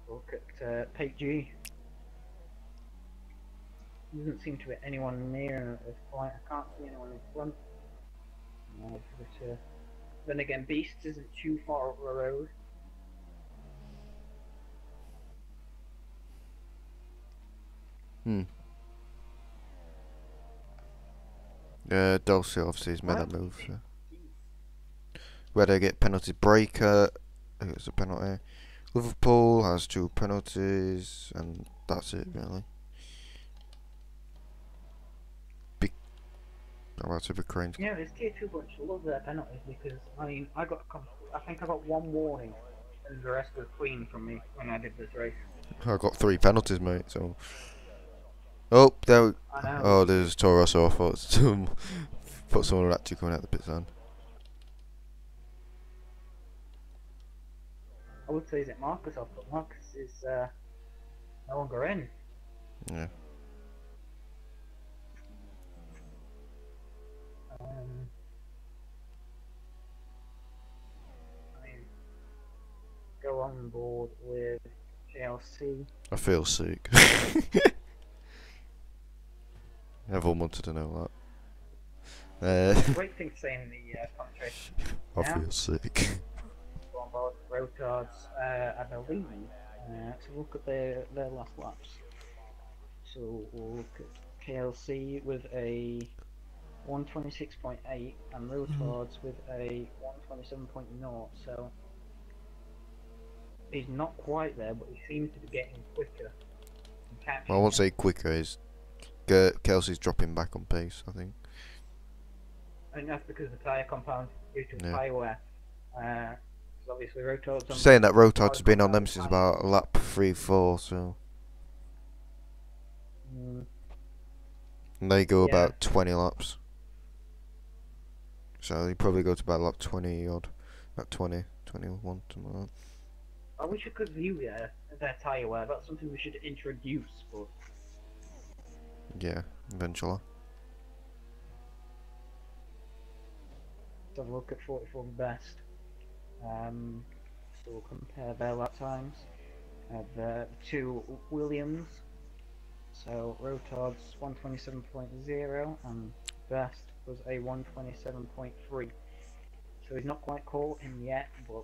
Look at Pate G. Doesn't seem to be anyone near at this point. I can't see anyone in front. No, but, then again, Beast isn't too far up the road. Dulce obviously has made that move. So. Where they get penalty breaker, it's a penalty. Liverpool has 2 penalties, and that's it really. That's a big cranes. Yeah, this tier 2 bunch love their penalties because I mean I think I got 1 warning, and the rest was clean from me when I did this race. I got 3 penalties, mate. So. Oh, there. Oh, there's Toro. So I thought someone actually coming out the pit zone. I would say is it Marcus off, but Marcus is no longer in. Yeah. I mean, go on board with JLC. I feel sick. Everyone wanted to know that. Great thing to say in the commentary. I feel sick. Go on board Rotards, I believe. So look at their last laps. So we'll look at KLC with a 126.8 and Rotards with a 127.0. So he's not quite there, but he seems to be getting quicker. I won't say quicker. Is Kelsey's dropping back on pace, I think. I think that's because of the tyre compound due to tyre wear. So obviously Rotards. Saying that Rotards been on them since about lap 3-4, so. And they go about 20 laps. So they probably go to about lap 20 odd. About 20, 21, something like that. I wish I could view their tyre wear. That's something we should introduce, but. Yeah, eventually. Let's have a look at 44 best. So we'll compare their lap times. The 2 Williams. So Rotards 127.0 and best was a 127.3. So he's not quite caught him yet, but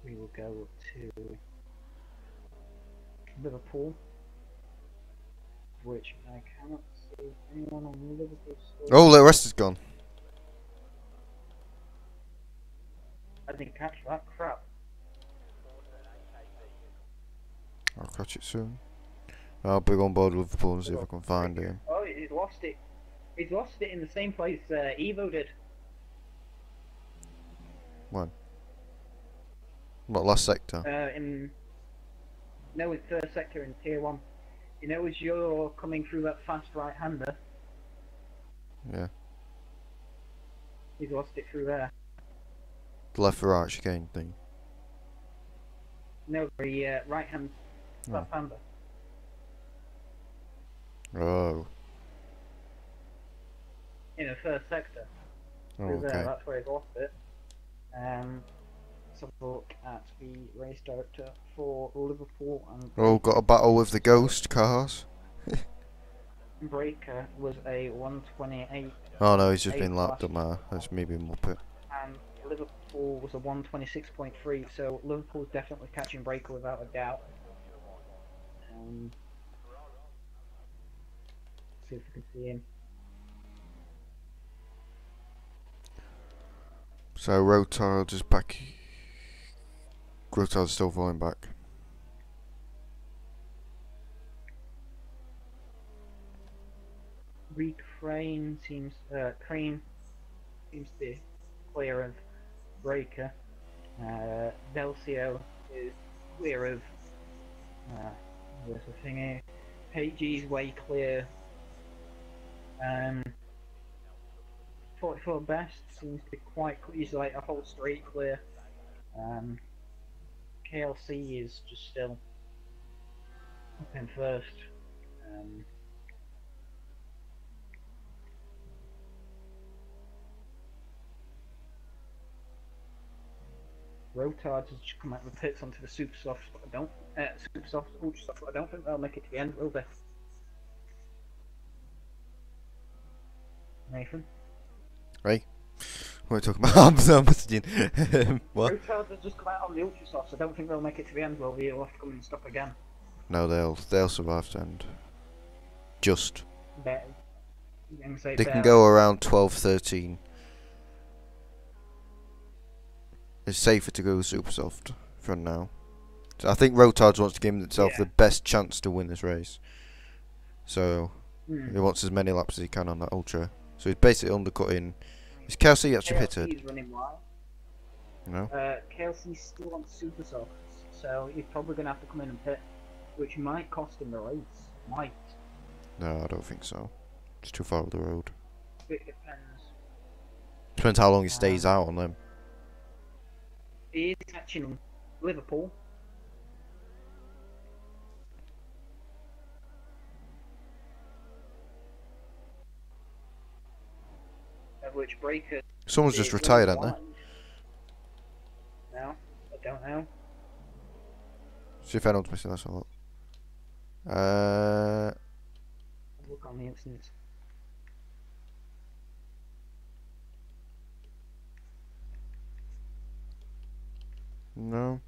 we will go to Liverpool, which I cannot see anyone on Liverpool. Oh, the rest is gone. I didn't catch that crap. I'll catch it soon. I'll be on board with Liverpool and see if I can find him. Oh, he's lost it. He's lost it in the same place Evo did. When? What, last sector? No, it's third sector in tier 1. You know, as you're coming through that fast right-hander. Yeah. He's lost it through there. The left for right chicane thing. No, the right-hand left-hander. Oh. In the first sector. Oh, Through okay. there, that's where he's lost it. Let's have a look at the race director for Liverpool and Oh, got a battle with the ghost cars. Breaker was a 128. Oh no, he's just been lapped up there. That's me being Muppet. And Liverpool was a 126.3, so Liverpool's definitely catching Breaker without a doubt. See if we can see him. So Rotard is back. Rotard's still falling back. Crane seems Crane seems to be clear of Breaker. Delcio is clear of there's a thing here. HG's way clear. 44 best seems to be quite clear. He's like a whole straight clear. KLC is just still up in first. Rotards has just come out of the pits onto the super softs, but I don't. Super softs, ultra softs, but I don't think they'll make it to the end, will they? Nathan? Right. What are we talking about? I'm messaging. What? Rotards has just come out on the ultra softs. I don't think they'll make it to the end, will they? You'll have to come and stop again. No, they'll survive to end. Just. Better. They can go around 12, 13. It's safer to go super soft from now. So I think Rotards wants to give himself the best chance to win this race. So he wants as many laps as he can on that ultra. So he's basically undercutting. Is Kelsey actually pitted? He's running wild. No. Kelsey's still on super softs, so he's probably going to have to come in and pit, which might cost him the race. Might. No, I don't think so. It's too far up the road. It depends. Depends how long he stays out on them. He is catching Liverpool. Of which Breaker. Someone's just retired, haven't they? No, I don't know. See if anyone's missing. That's a lot. Look on the instance. No.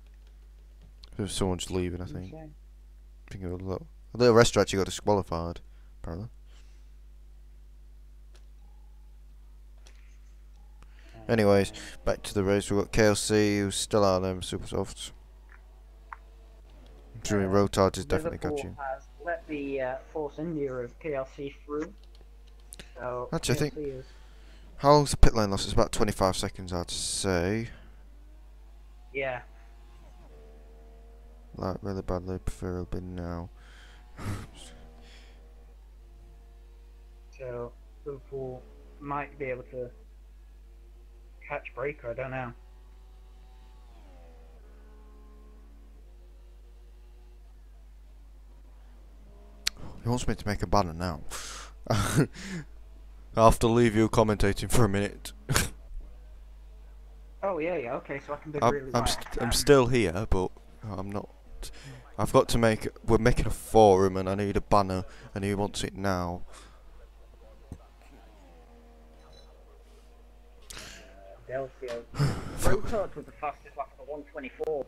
There's someone just leaving, I think. I think a little restaurant actually got disqualified, apparently. Anyways, back to the race. We've got KLC, who's still out there, super softs. I'm assuming Rotard is definitely catching. Has let the Force India of KLC through. So actually, I think. How long's the pit lane loss? It's about 25 seconds, I'd say. Yeah. Like, really badly, preferably now. So, Liverpool might be able to catch Breaker, I don't know. He wants me to make a banner now. I'll have to leave you commentating for a minute. Oh yeah, okay, so I can be really I'm still here, but I'm not. I've got to make. We're making a forum, and I need a banner, and he wants it now. Delcio. Rotard was the fastest lap for 124.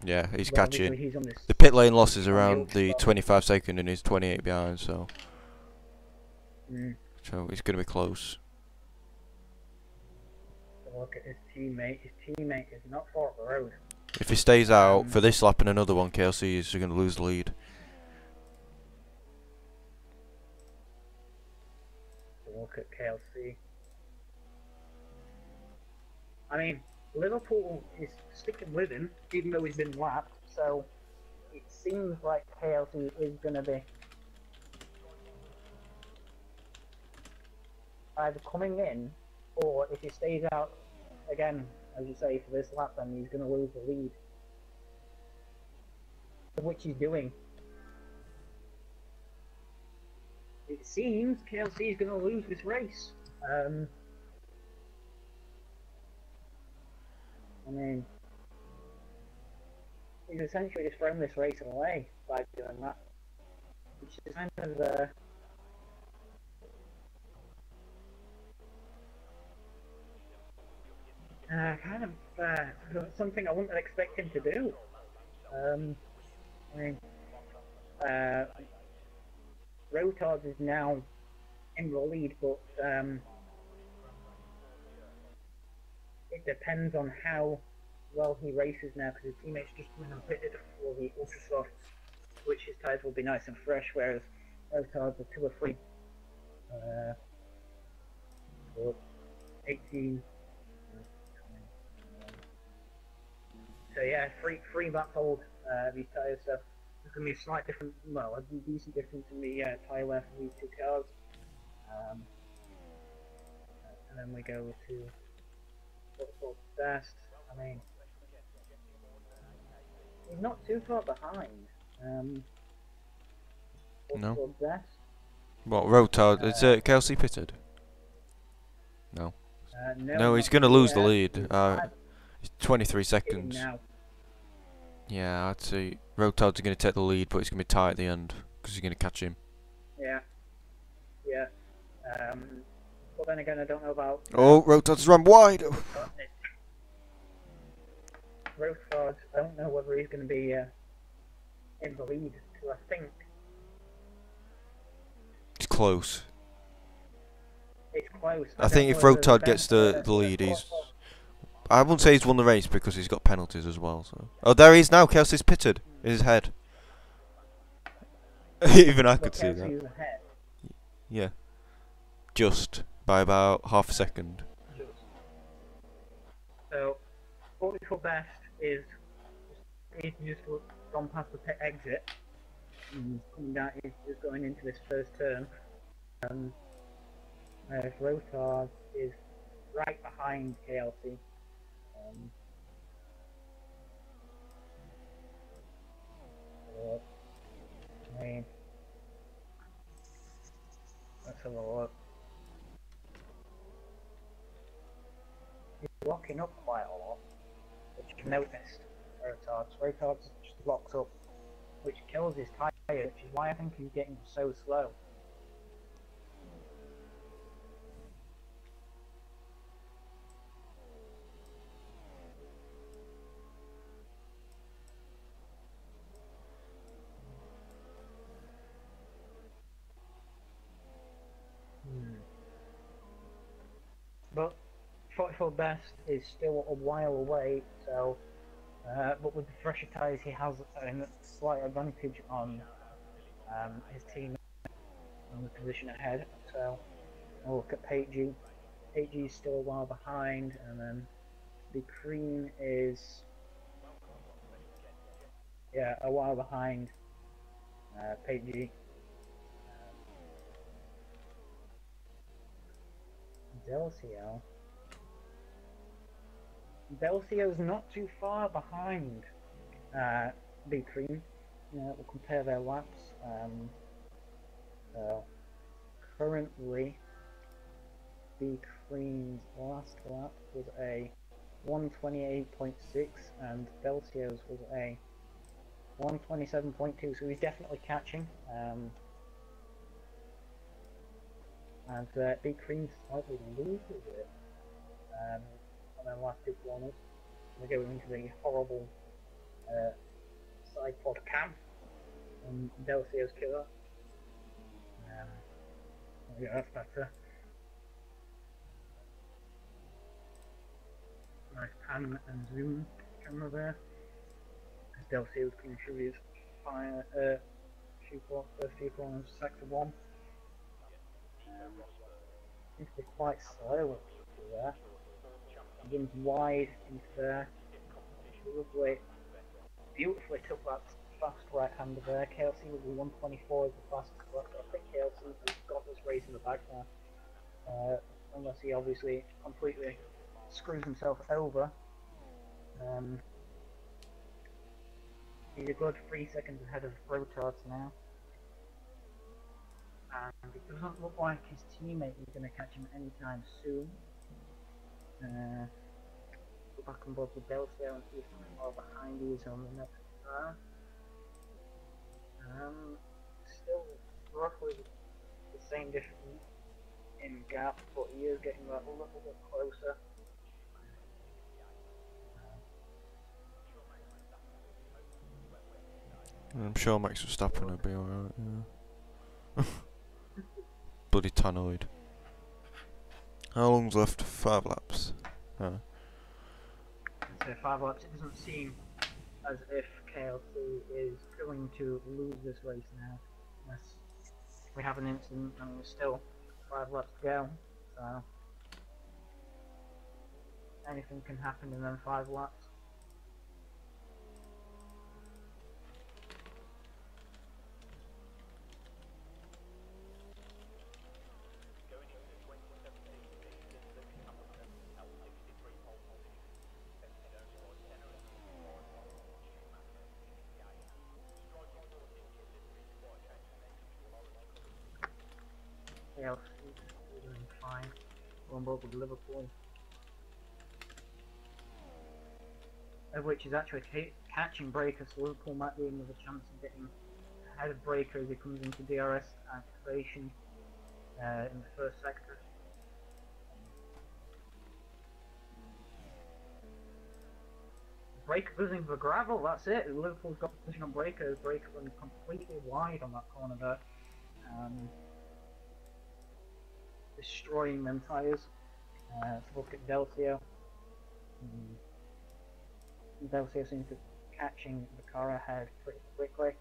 Yeah, he's catching. He's on the pit lane loss is around the 25 second, and he's 28 behind, so. So he's going to be close. Look at his teammate. His teammate is not far up the road. If he stays out for this lap and another one, KLC is going to lose the lead. Look at KLC. I mean, Liverpool is sticking with him, even though he's been lapped. So it seems like KLC is going to be either coming in, or if he stays out again, as you say, for this lap, then he's going to lose the lead, which he's doing. It seems KLC is going to lose this race. I mean, he's essentially just thrown this race away by doing that, which is kind of something I wouldn't expect him to do. I mean, Rotard is now in the lead, but it depends on how well he races now, because his teammates just went and pitted for the ultra softs, which his tyres will be nice and fresh, whereas Rotards are 2 or 3 But 18. So yeah, three months old. These tyres. So there's gonna be a slight different, well, a decent difference in the tyre wear for these two cars. Um, and then we go to what's best. I mean, he's not too far behind. No. What's best? What, Rotard? Is Kelsey pitted? No. No, No, he's not going to lose the yet. lead. It's 23 seconds. Now. Yeah, I'd say Rotard's going to take the lead, but it's going to be tight at the end because he's going to catch him. Yeah. Yeah. But then again, I don't know about. Oh, Rotard's run wide. Rotard, I don't know whether he's going to be in the lead. Because I think It's close. it's close. I think if Rotard gets the lead, he's. I wouldn't say he's won the race because he's got penalties as well. So. Oh, there he is now. Kelsey's pitted in his head. Even I could see that. Yeah. Just by about half a second. So, what we call best is he's just gone past the pit exit. And coming down, he's just going into this first turn. Whereas Rotard is right behind KLC. I mean, let's have a look. He's locking up quite a lot, which you've noticed. Rotard's just locks up, which kills his tyre, which is why I think he's getting so slow. But 44 best is still a while away, so but with the fresher tyres he has a slight advantage on his team on the position ahead. So we'll look at Pagey. Pagey is still a while behind, and then the Cream is a while behind Pagey. Delcio's not too far behind B Cream. We'll compare their laps. So currently, B Cream's last lap was a 128.6, and Delcio's was a 127.2. So he's definitely catching. And B Cream slightly loses it on their last two corners. We're going into the horrible side pod cam on Delcio's killer. Yeah, that's better. Nice pan and zoom camera there. Because Delcio's coming through his first few corners, sector 1. Seems to be quite slow there. Guns wide into there. Lovely. Beautifully took that fast right hander there. KLC with the 124 is the fastest lap. I think KLC has got this race in the bag now. Unless he obviously completely screws himself over. He's a good 3 seconds ahead of Rotards now. And it doesn't look like his teammate is going to catch him anytime soon. Go back on board with Delcio and see how far behind he is on the next car. Still roughly the same difference in gap, but he is getting that a little bit closer. I'm sure Max Verstappen will be alright, yeah. Bloody tannoid. How long's left? 5 laps. So 5 laps, it doesn't seem as if KLC is going to lose this race now. Unless we have an incident and we're still 5 laps to go, so anything can happen in them 5 laps. Yeah, we're doing fine. We're on board with Liverpool. Which is actually catching Breaker, so Liverpool might be another chance of getting ahead of Breaker as he comes into DRS activation in the first sector. Breaker losing the gravel, that's it. Liverpool's got position on Breaker. Breaker running completely wide on that corner there. Destroying them tyres. Let's look at Delcio. Delcio seems to be catching the car ahead pretty quickly.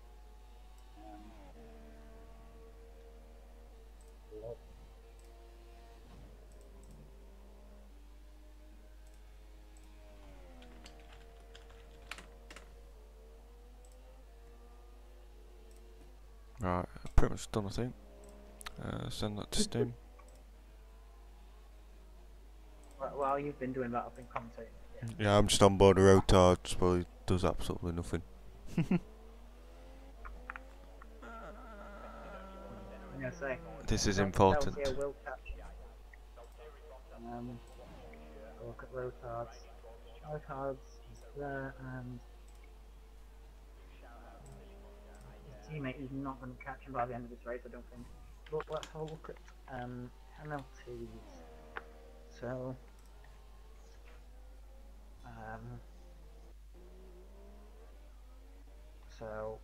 Right, pretty much done I think. Send that to Steam. While you've been doing that, I've been commentating. Yeah, I'm just on board the rotards, but it does absolutely nothing. I'm gonna say, This is important. Will catch. Look at rotards. Rotards is there, and his teammate is not going to catch him by the end of this race, I don't think. But let's have a look at penalties. So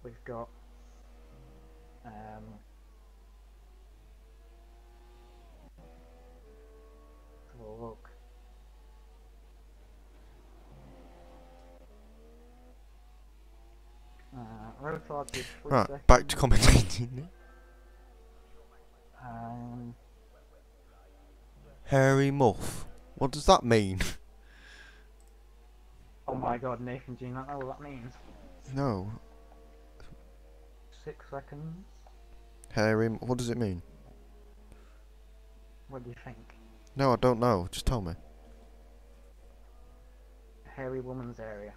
we've got look. Rotards is 3 Right, seconds. back to commentating. Hairy muff. What does that mean? Oh my god, Nathan, do you not know what that means? No. 6 seconds. Hairy. What does it mean? What do you think? No, I don't know. Just tell me. Hairy woman's area.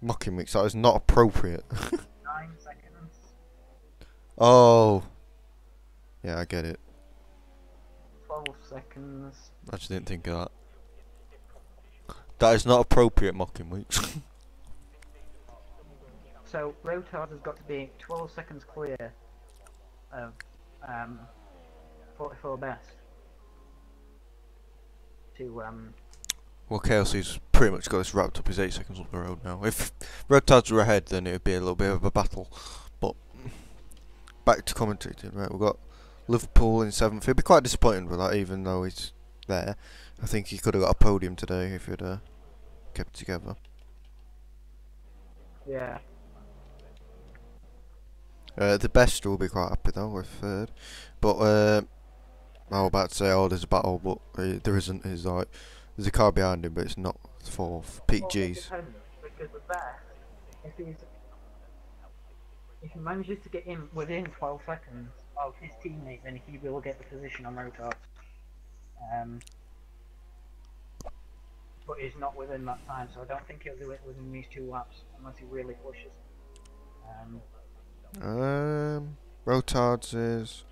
Mocking me, 'cause that is not appropriate. 9 seconds. Oh. Yeah, I get it. 12 seconds. I just didn't think of that. That is not appropriate, mocking weeks. So Rotard has got to be 12 seconds clear of 44 best to Well, KLC's pretty much got this wrapped up. He's 8 seconds up the road now. If rotards were ahead, then it would be a little bit of a battle. But back to commentating, right? We've got Liverpool in 7th. He'd be quite disappointed with that, even though he's there. I think he could have got a podium today if he'd kept it together. yeah. The best will be quite happy though with 3rd. But I was about to say, oh, there's a battle, but there isn't. There's a car behind him, but it's not 4th. Peak Well, G's. because the best, if he manages to get in within 12 seconds of his teammate, then he will get the position on Rotard. But he's not within that time, so I don't think he'll do it within these 2 laps unless he really pushes. Rotards is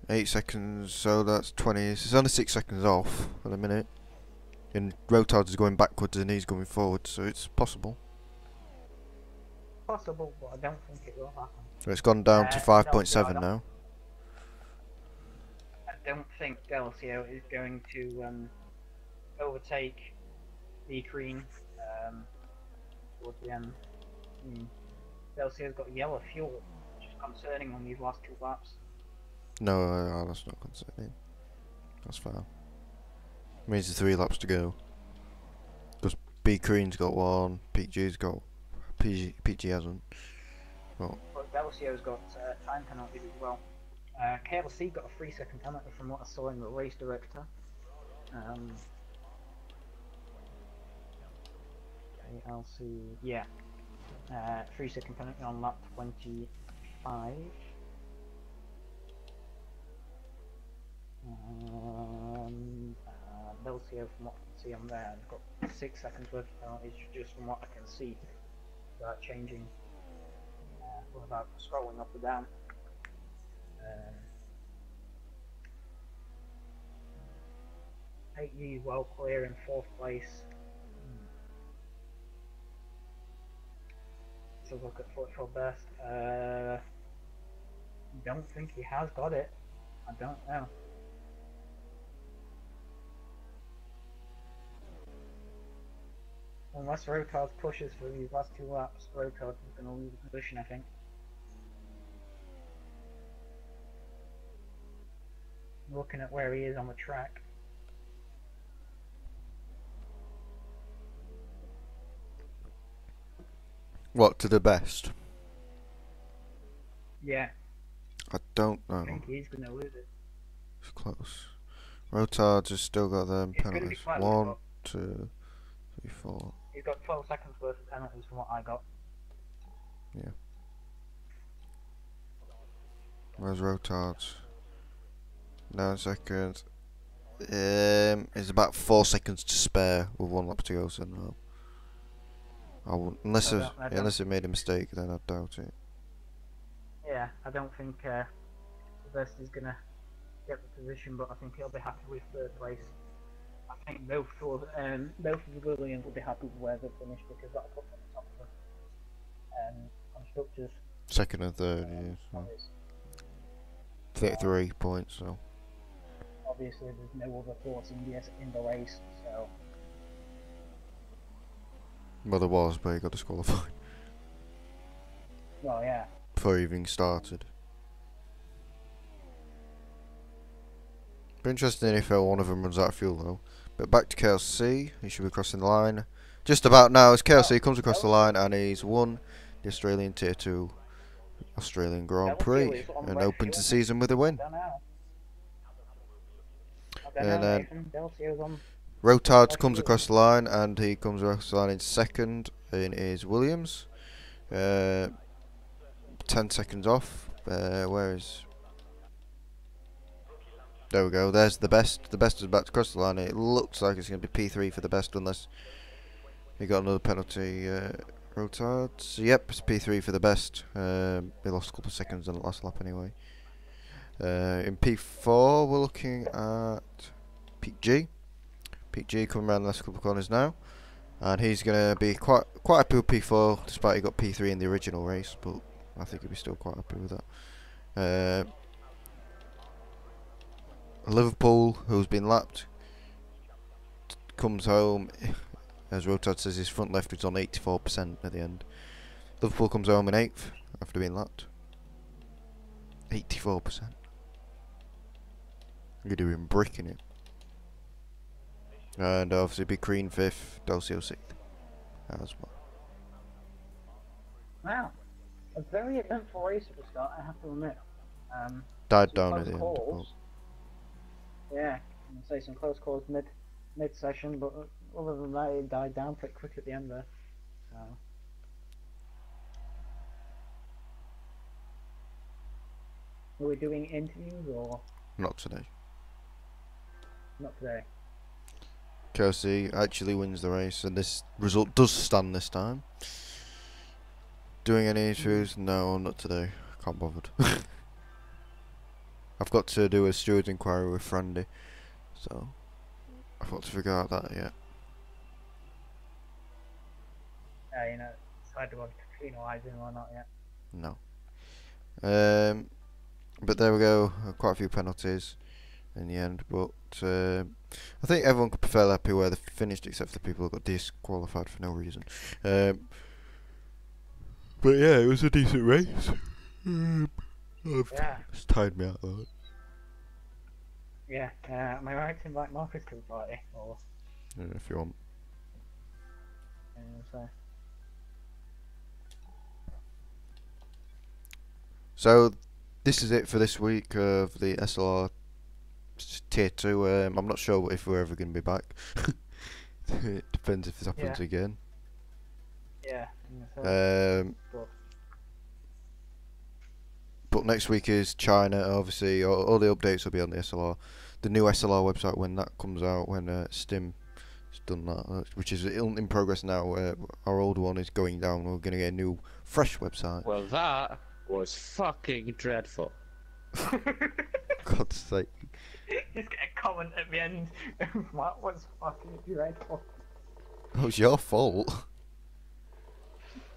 8 seconds, so that's 20. It's only 6 seconds off at the minute. And Rotards is going backwards and he's going forward, so it's possible. Possible, but I don't think it will happen. So it's gone down to 5.7 now. I don't think Delcio is going to overtake the Green towards the end. Delcio's got yellow fuel, which is concerning on these last 2 laps. No, that's not concerning. That's fine. Means there's 3 laps to go. Because B Green's got 1, PG's got. PG hasn't. Well, But Delcio's got time penalties as well. KLC got a 3-second penalty from what I saw in the race director. KLC, yeah. 3-second penalty on lap 25. Belcio, from what I can see on there, I've got 6 seconds worth of penalties just from what I can see without changing, without scrolling up or down. AE well clear in 4th place. Let's look at for best. Don't think he has got it. I don't know. Unless Rotard pushes for these last 2 laps, Rotard is going to lose the position, I think. Looking at where he is on the track. What, to the best? Yeah. I don't know. I think he's going to lose it. It's close. Rotards has still got them penalties. 1, 2, 3, 4. He's got 12 seconds worth of penalties from what I got. Yeah. Where's Rotards? 9 seconds. It's about 4 seconds to spare with 1 lap to go, so no. Unless it made a mistake, then I doubt it. Yeah, I don't think Best is gonna get the position, but I think he'll be happy with 3rd place. I think both of the Williams will be happy with where they finished because that'll put them top of constructors. 2nd and 3rd, yeah. So 33 points, so. Obviously, there's no other Force India in the race, so. Well, there was, but he got disqualified. Well, yeah. Before he even started. Be interesting if one of them runs out of fuel though. But back to KLC, he should be crossing the line. Just about now as KLC comes across the line and he's won the Australian Tier 2 Australian Grand Prix and opens the season with a win. And then Rotards comes across the line and he comes across the line in 2nd in his Williams. 10 seconds off. Where is... There we go, there's the best. The best is about to cross the line. It looks like it's going to be P3 for the best unless he got another penalty. Rotards. Yep, it's P3 for the best. He lost a couple of seconds on the last lap anyway. In P4 we're looking at Pete G. Pete G coming around the last couple of corners now. And he's going to be quite happy with P4 despite he got P3 in the original race. But I think he'll be still quite happy with that. Liverpool, who's been lapped, comes home, as Rotard says his front left was on 84% at the end. Liverpool comes home in 8th after being lapped. 84%. You're doing bricking it. And obviously Big Green 5th, Delcio 6th as well. Wow, a very eventful race at the start, I have to admit. Died down at the end. Yeah, I'd say some close calls mid-session, but other than that, it died down pretty quick at the end there. So. Are we doing interviews or? Not today. Not today. Kelsey actually wins the race, and this result does stand this time. Doing any interviews? No, not today. Can't bothered. I've got to do a steward's inquiry with Frandy, so I've got to figure out that yet. You know, it's hard to penalise him or not yet. No. But there we go. Quite a few penalties in the end, but I think everyone could be fairly happy where they finished, except for the people who got disqualified for no reason. But yeah, it was a decent race. Yeah. It's tired me out though. Yeah, am I right to invite Marcus to the party? Or... Yeah, if you want. So this is it for this week of the SLR Tier 2. I'm not sure if we're ever going to be back. It depends if this happens again. Yeah. But next week is China. Obviously, all the updates will be on the SLR, the new SLR website when that comes out. When Stim has done that, which is in progress now. Our old one is going down. We're going to get a new, fresh website. Well, that was fucking dreadful. God's sake. Just get a comment at the end. What was fucking dreadful? That was your fault.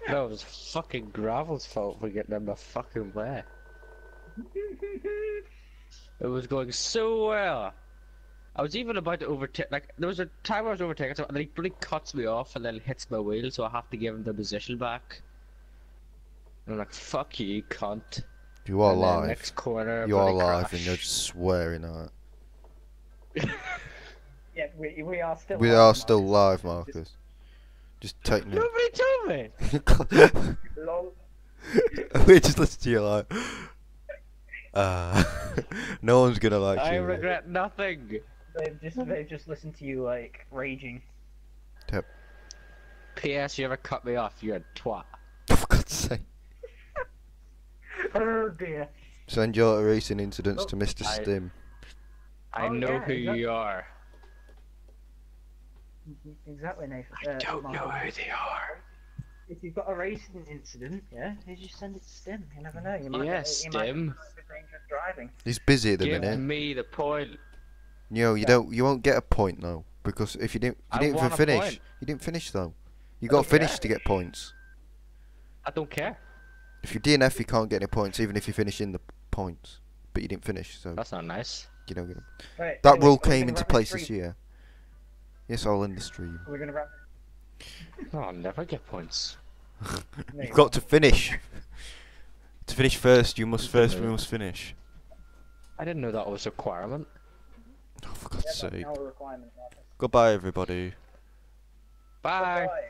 No, it was fucking Gravel's fault for getting in the fucking way. It was going so well. I was even about to overtake. Like, there was a time I was overtaking, and then he really cuts me off and then hits my wheel, so I have to give him the position back. And I'm like, fuck you, cunt. You are and then live. Next corner, you are live crash. and you're just swearing at it. Yeah, we are still. We live, are still Marcus. live, Marcus. Just take me. Nobody told me! Lol. We just listen to you like. No one's gonna like I you. regret nothing. They've just listened to you like raging. Yep. P.S. You ever cut me off? You're a twat. For God's sake. Oh dear. Send your racing incidents to Mr. Stim. I know who you are. Exactly, Nathan. I don't know who they are. If you've got a racing incident, you just send it to Stim. You never know. You might Yes, he might Stim. get dangerous driving. He's busy at the Give minute. me the point. You won't get a point though, because if you didn't even want a finish. point. You didn't finish though. You got to finish to get points. I don't care. If you DNF, you can't get any points, even if you finish in the points. But you didn't finish, so That's not nice. you don't get them. Right, That anyway, rule we're came gonna into wrap this place this stream. year. Yes, I'll end the stream. We're gonna wrap. No, I'll never get points. You've got to finish. To finish first, you must finish. I didn't know that was a requirement. Oh, for God's Yeah, that's sake. now a requirement, Marcus. Goodbye, everybody. Bye. Goodbye.